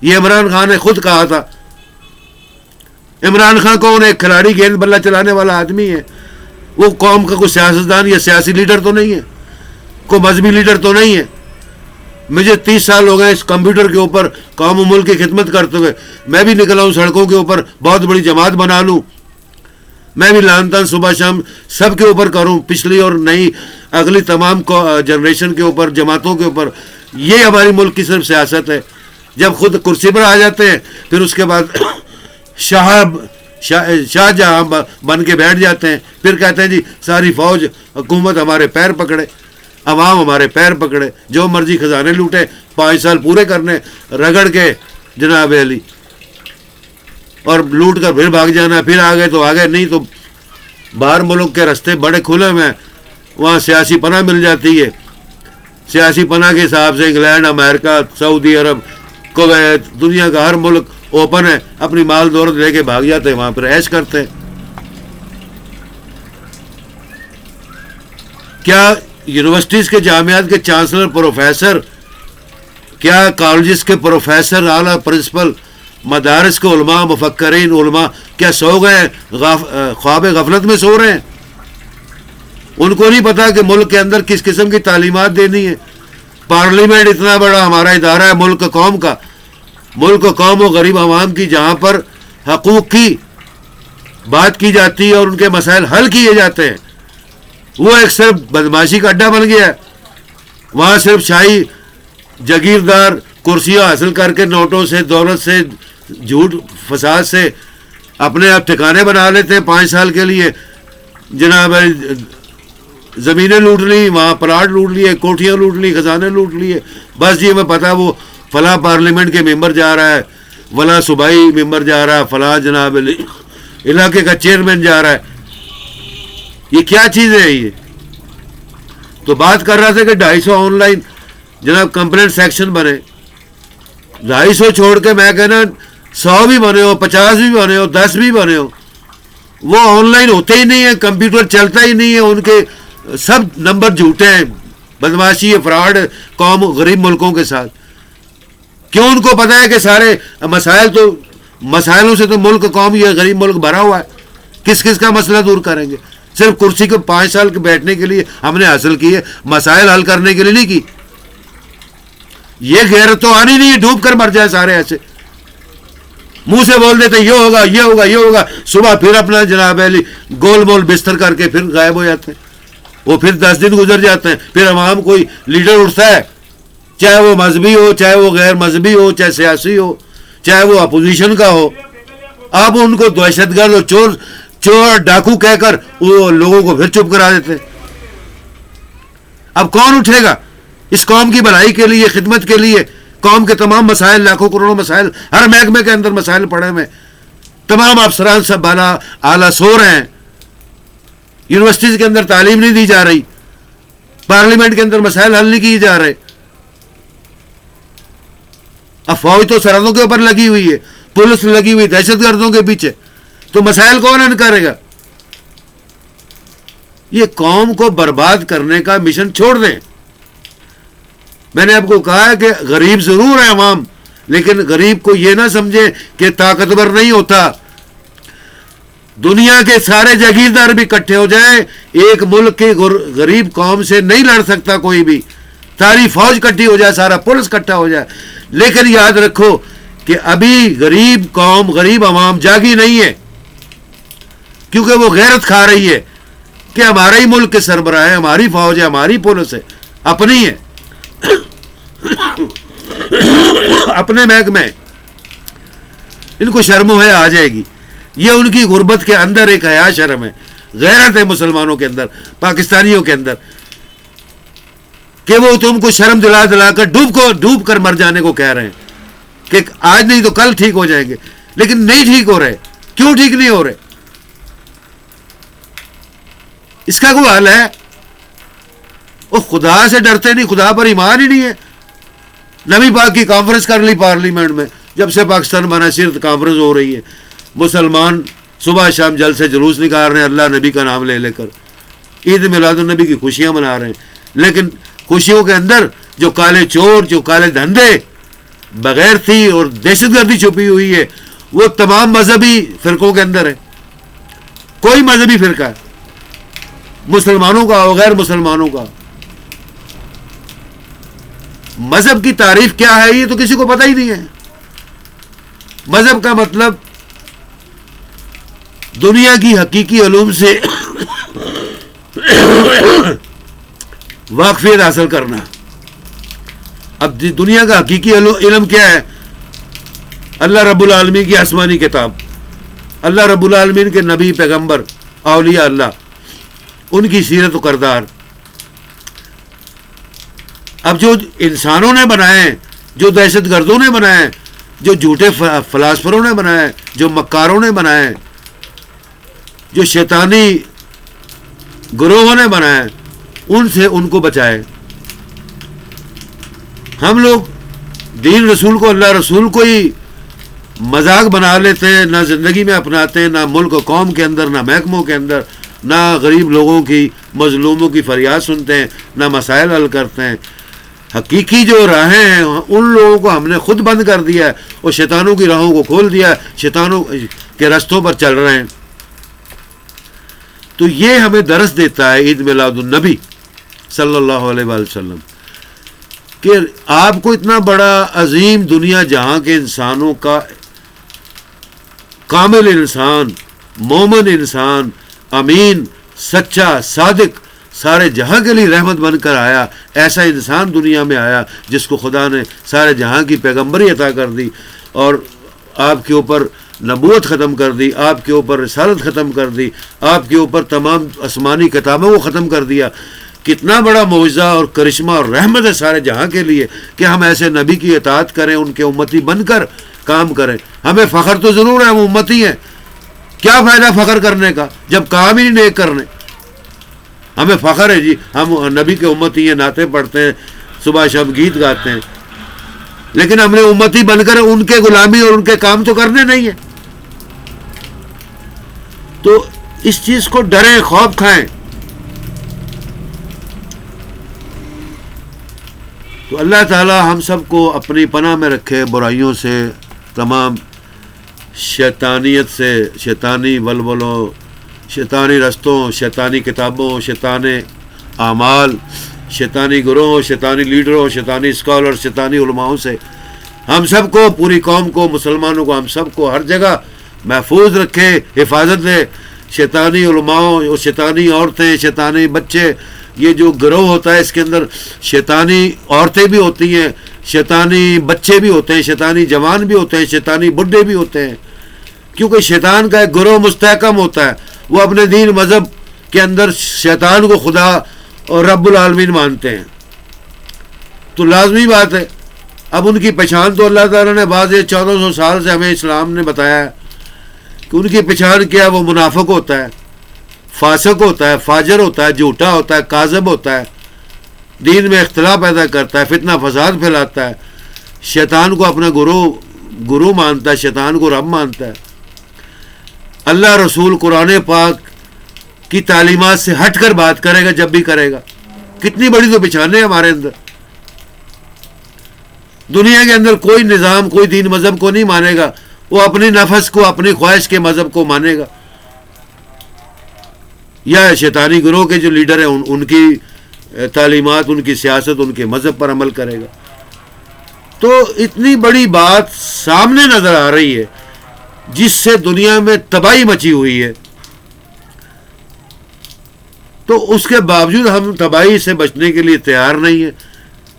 یہ عمران خان نے خود کہا تھا. عمران خان کون ہے؟ ایک کھلاڑی، گیند بلہ چلانے والا آدمی ہے. وہ قوم کا کوئی سیاستدان یا سیاسی لیڈر تو نہیں ہے، کوئی مذہبی لیڈر تو نہیں ہے. مجھے 30 سال ہو گئے اس کمپیوٹر کے اوپر قوم و ملک کی خدمت کرتے ہوئے. میں بھی نکلا ہوں سڑکوں کے اوپر، بہت بڑی جماعت بنا لوں، میں بھی لان تان صبح شام سب کے اوپر کروں، پچھلی اور نئی اگلی تمام جنریشن کے اوپر، جماعتوں کے اوپر. یہ ہماری ملک کی صرف سیاست ہے. جب خود کرسی پر آ جاتے ہیں پھر اس کے بعد شاہ جہاں بن کے بیٹھ جاتے ہیں. پھر کہتے ہیں جی ساری فوج حکومت ہمارے پیر پکڑے، عوام ہمارے پیر پکڑے، جو مرضی خزانے لوٹے، 5 سال پورے کرنے رگڑ کے جناب علی، اور لوٹ کر پھر بھاگ جانا. پھر آگے تو آگے، نہیں تو باہر ملک کے رستے بڑے کھلے ہوئے ہیں، وہاں سیاسی پناہ مل جاتی ہے. سیاسی پناہ کے حساب سے انگلینڈ، امریکہ، سعودی عرب، کویت، دنیا کا ہر ملک اوپن ہے. اپنی مال دولت لے کے بھاگ جاتے ہیں، وہاں پر عیش کرتے ہیں. کیا یونیورسٹیز کے جامعات کے چانسلر، پروفیسر، کیا کالجز کے پروفیسر، اعلیٰ پرنسپل، مدارس کے علماء، مفکرین، علماء کیا سو گئے، خواب غفلت میں سو رہے ہیں؟ ان کو نہیں پتا کہ ملک کے اندر کس قسم کی تعلیمات دینی ہے. پارلیمنٹ اتنا بڑا ہمارا ادارہ ہے ملک قوم کا، ملک قوم و غریب عوام کی، جہاں پر حقوق کی بات کی جاتی ہے اور ان کے مسائل حل کیے جاتے ہیں. وہ ایک صرف بدماشی کا اڈا بن گیا ہے. وہاں صرف شاہی جگیردار کرسیاں حاصل کر کے نوٹوں سے، دولت سے، جھوٹ فساد سے اپنے آپ ٹھکانے بنا لیتے ہیں 5 سال کے لیے. جناب زمینیں لوٹ لی، وہاں پلاٹ لوٹ لیے، کوٹھیاں لوٹ لی، خزانے لوٹ لیے. بس جی ہمیں پتا وہ فلاں پارلیمنٹ کے ممبر جا رہا ہے، فلاں صوبائی ممبر جا رہا ہے، فلاں جناب علاقے کا چیئرمین جا رہا ہے. یہ کیا چیز ہے؟ یہ تو بات کر رہا تھا کہ 250 آن لائن جناب کمپلینٹ سیکشن بنے. 250 چھوڑ کے میں کہنا 100 بھی بنے ہو، 50 بھی بنے ہو، 10 بھی بنے ہو، وہ آن لائن ہوتے ہی نہیں ہے، کمپیوٹر چلتا ہی نہیں ہے. ان کے سب نمبر جھوٹے ہیں، بدماشی ہے، فراڈ قوم غریب ملکوں کے ساتھ. کیوں؟ ان کو پتہ ہے کہ سارے مسائلوں سے تو ملک قوم یہ غریب ملک بھرا ہوا ہے. کس کس کا مسئلہ دور کریں گے؟ صرف کرسی کو 5 سال کے بیٹھنے کے لیے ہم نے حاصل کی ہے، مسائل حل کرنے کے لیے نہیں کی. یہ غیرت تو آنی نہیں ہے، ڈوب کر مر جائے سارے. ایسے منہ سے بول دیتے یہ ہوگا، یہ ہوگا، یہ ہوگا، صبح پھر اپنا جناب علی گول مول بستر کر کے پھر غائب ہو جاتے ہیں. وہ پھر 10 دن گزر جاتے ہیں. پھر عوام کوئی لیڈر اٹھتا ہے، چاہے وہ مذہبی ہو، چاہے وہ غیر مذہبی ہو، چاہے سیاسی ہو، چاہے وہ اپوزیشن کا ہو. اب ان کو دہشت گرد اور چور ڈاکو کہہ کر وہ لوگوں کو پھر چپ کرا دیتے. اب کون اٹھے گا اس قوم کی بھلائی کے لیے، خدمت کے لیے؟ قوم کے تمام مسائل، لاکھوں کروڑوں مسائل، ہر محکمے کے اندر مسائل پڑے ہوئے، تمام افسران سب بالا اعلیٰ سو رہے ہیں. یونیورسٹیز کے اندر تعلیم نہیں دی جا رہی، پارلیمنٹ کے اندر مسائل حل نہیں کیے جا رہے. اب فوج تو سرحدوں کے اوپر لگی ہوئی ہے، پولیس لگی ہوئی دہشت گردوں کے پیچھے، تو مسائل کون حل کرے گا؟ یہ قوم کو برباد کرنے کا مشن چھوڑ دیں. میں نے آپ کو کہا ہے کہ غریب ضرور ہے عوام، لیکن غریب کو یہ نہ سمجھے کہ طاقتور نہیں ہوتا. دنیا کے سارے جاگیردار بھی اکٹھے ہو جائیں، ایک ملک کی غریب قوم سے نہیں لڑ سکتا کوئی بھی. ساری فوج اکٹھی ہو جائے، سارا پولیس اکٹھا ہو جائے، لیکن یاد رکھو کہ ابھی غریب قوم، غریب عوام جاگی نہیں ہے، کیونکہ وہ غیرت کھا رہی ہے کہ ہمارا ہی ملک کے سربراہ ہے، ہماری فوج ہے، ہماری پولیس ہے، اپنی ہے، اپنے محکمے. ان کو شرم و حیا آ جائے گی. یہ ان کی غربت کے اندر ایک حیا شرم ہے، غیرت ہے مسلمانوں کے اندر، پاکستانیوں کے اندر، کہ وہ تم کو شرم دلا دلا کر ڈوب کر مر جانے کو کہہ رہے ہیں کہ آج نہیں تو کل ٹھیک ہو جائیں گے. لیکن نہیں ٹھیک ہو رہے. کیوں ٹھیک نہیں ہو رہے؟ اس کا کوئی حل ہے؟ وہ خدا سے ڈرتے نہیں، خدا پر ایمان ہی نہیں ہے. نبی پاک کی کانفرنس کر لی پارلیمنٹ میں، جب سے پاکستان بنا صرف کانفرنس ہو رہی ہے، مسلمان صبح شام جل سے جلوس نکال رہے ہیں اللہ نبی کا نام لے لے کر، عید میلاد النبی کی خوشیاں منا رہے ہیں، لیکن خوشیوں کے اندر جو کالے چور، جو کالے دھندے، بغیر تھی اور دہشت گردی چھپی ہوئی ہے، وہ تمام مذہبی فرقوں کے اندر ہے. کوئی مذہبی فرقہ ہے، مسلمانوں کا اور غیر مسلمانوں کا. مذہب کی تعریف کیا ہے یہ تو کسی کو پتہ ہی نہیں ہے. مذہب کا مطلب دنیا کی حقیقی علوم سے واقفیت حاصل کرنا. اب دنیا کا حقیقی علم کیا ہے؟ اللہ رب العالمین کی آسمانی کتاب، اللہ رب العالمین کے نبی، پیغمبر، اولیاء اللہ، ان کی سیرت و کردار. اب جو انسانوں نے بنائے، جو دہشت گردوں نے بنائے، جو جھوٹے فلاسفروں نے بنائے، جو مکاروں نے بنائے، جو شیطانی گروہوں نے بنائے، ان سے ان کو بچائے. ہم لوگ دین رسول کو، اللہ رسول کو ہی مذاق بنا لیتے ہیں، نہ زندگی میں اپناتے ہیں، نہ ملک و قوم کے اندر، نہ محکموں کے اندر، نہ غریب لوگوں کی، مظلوموں کی فریاد سنتے ہیں، نہ مسائل حل کرتے ہیں. حقیقی جو راہیں ہیں ان لوگوں کو ہم نے خود بند کر دیا ہے اور شیطانوں کی راہوں کو کھول دیا ہے، شیطانوں کے رستوں پر چل رہے ہیں. تو یہ ہمیں درس دیتا ہے عید میلاد النبی صلی اللہ علیہ وآلہ وسلم کہ آپ کو اتنا بڑا عظیم دنیا جہاں کے انسانوں کا کامل انسان، مومن انسان، امین، سچا، صادق، سارے جہاں کے لیے رحمت بن کر آیا. ایسا انسان دنیا میں آیا جس کو خدا نے سارے جہاں کی پیغمبری عطا کر دی اور آپ کے اوپر نبوت ختم کر دی، آپ کے اوپر رسالت ختم کر دی، آپ کے اوپر تمام آسمانی کتابوں کو ختم کر دیا. کتنا بڑا معجزہ اور کرشمہ اور رحمت ہے سارے جہاں کے لیے کہ ہم ایسے نبی کی اطاعت کریں، ان کے امتی بن کر کام کریں. ہمیں فخر تو ضرور ہے، ہم امتی ہیں. کیا فائدہ فخر کرنے کا جب کام ہی نہیں کرنے؟ ہمیں فخر ہے جی، ہم نبی کے امتی ہیں، نعتیں پڑھتے ہیں، صبح شب گیت گاتے ہیں، لیکن ہم نے امتی بن کر ان کے غلامی اور ان کے کام تو کرنے نہیں ہیں. تو اس چیز کو ڈریں، خوف کھائیں. تو اللہ تعالی ہم سب کو اپنی پناہ میں رکھے، برائیوں سے، تمام شیطانیت سے، شیطانی ولولوں، شیطانی رستوں، شیطانی کتابوں، شیطانی اعمال، شیطانی گروہوں، شیطانی لیڈروں، شیطانی اسکالر، شیطانی علماؤں سے ہم سب کو، پوری قوم کو، مسلمانوں کو، ہم سب کو ہر جگہ محفوظ رکھے، حفاظت دے. شیطانی علماؤں اور شیطانی عورتیں، شیطانی بچے، یہ جو گروہ ہوتا ہے اس کے اندر شیطانی عورتیں بھی ہوتی ہیں، شیطانی بچے بھی ہوتے ہیں، شیطانی جوان بھی ہوتے ہیں، شیطانی بڈھے بھی ہوتے ہیں. کیونکہ شیطان کا ایک گروہ مستحکم ہوتا ہے، وہ اپنے دین مذہب کے اندر شیطان کو خدا اور رب العالمین مانتے ہیں. تو لازمی بات ہے. اب ان کی پہچان تو اللہ تعالیٰ نے بعض 1400 سال سے ہمیں اسلام نے بتایا ہے کہ ان کی پہچان کیا ہے. وہ منافق ہوتا ہے، فاسق ہوتا ہے، فاجر ہوتا ہے، جھوٹا ہوتا ہے، کاذب ہوتا ہے، دین میں اختلاف پیدا کرتا ہے، فتنہ فساد پھیلاتا ہے، شیطان کو اپنا گرو مانتا ہے، شیطان کو رب مانتا ہے. اللہ رسول قرآن پاک کی تعلیمات سے ہٹ کر بات کرے گا جب بھی کرے گا. کتنی بڑی تو پہچان ہے ہمارے اندر. دنیا کے اندر کوئی نظام، کوئی دین مذہب کو نہیں مانے گا، وہ اپنی نفس کو، اپنی خواہش کے مذہب کو مانے گا، یا شیطانی گروہ کے جو لیڈر ہیں ان کی تعلیمات، ان کی سیاست، ان کے مذہب پر عمل کرے گا. تو اتنی بڑی بات سامنے نظر آ رہی ہے جس سے دنیا میں تباہی مچی ہوئی ہے، تو اس کے باوجود ہم تباہی سے بچنے کے لیے تیار نہیں ہیں،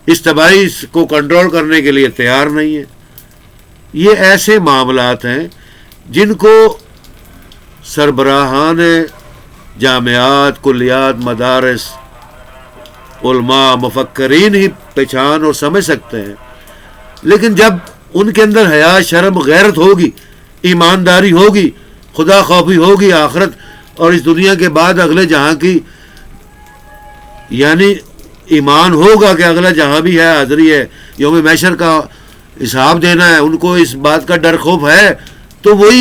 اس تباہی کو کنٹرول کرنے کے لیے تیار نہیں ہیں. یہ ایسے معاملات ہیں جن کو سربراہان جامعات، کلیات، مدارس، علماء، مفکرین ہی پہچان اور سمجھ سکتے ہیں. لیکن جب ان کے اندر حیا، شرم، غیرت ہوگی، ایمانداری ہوگی، خدا خوفی ہوگی، آخرت اور اس دنیا کے بعد اگلے جہاں کی یعنی ایمان ہوگا کہ اگلا جہاں بھی ہے، حاضری ہے، یوم محشر کا حساب دینا ہے، ان کو اس بات کا ڈر خوف ہے، تو وہی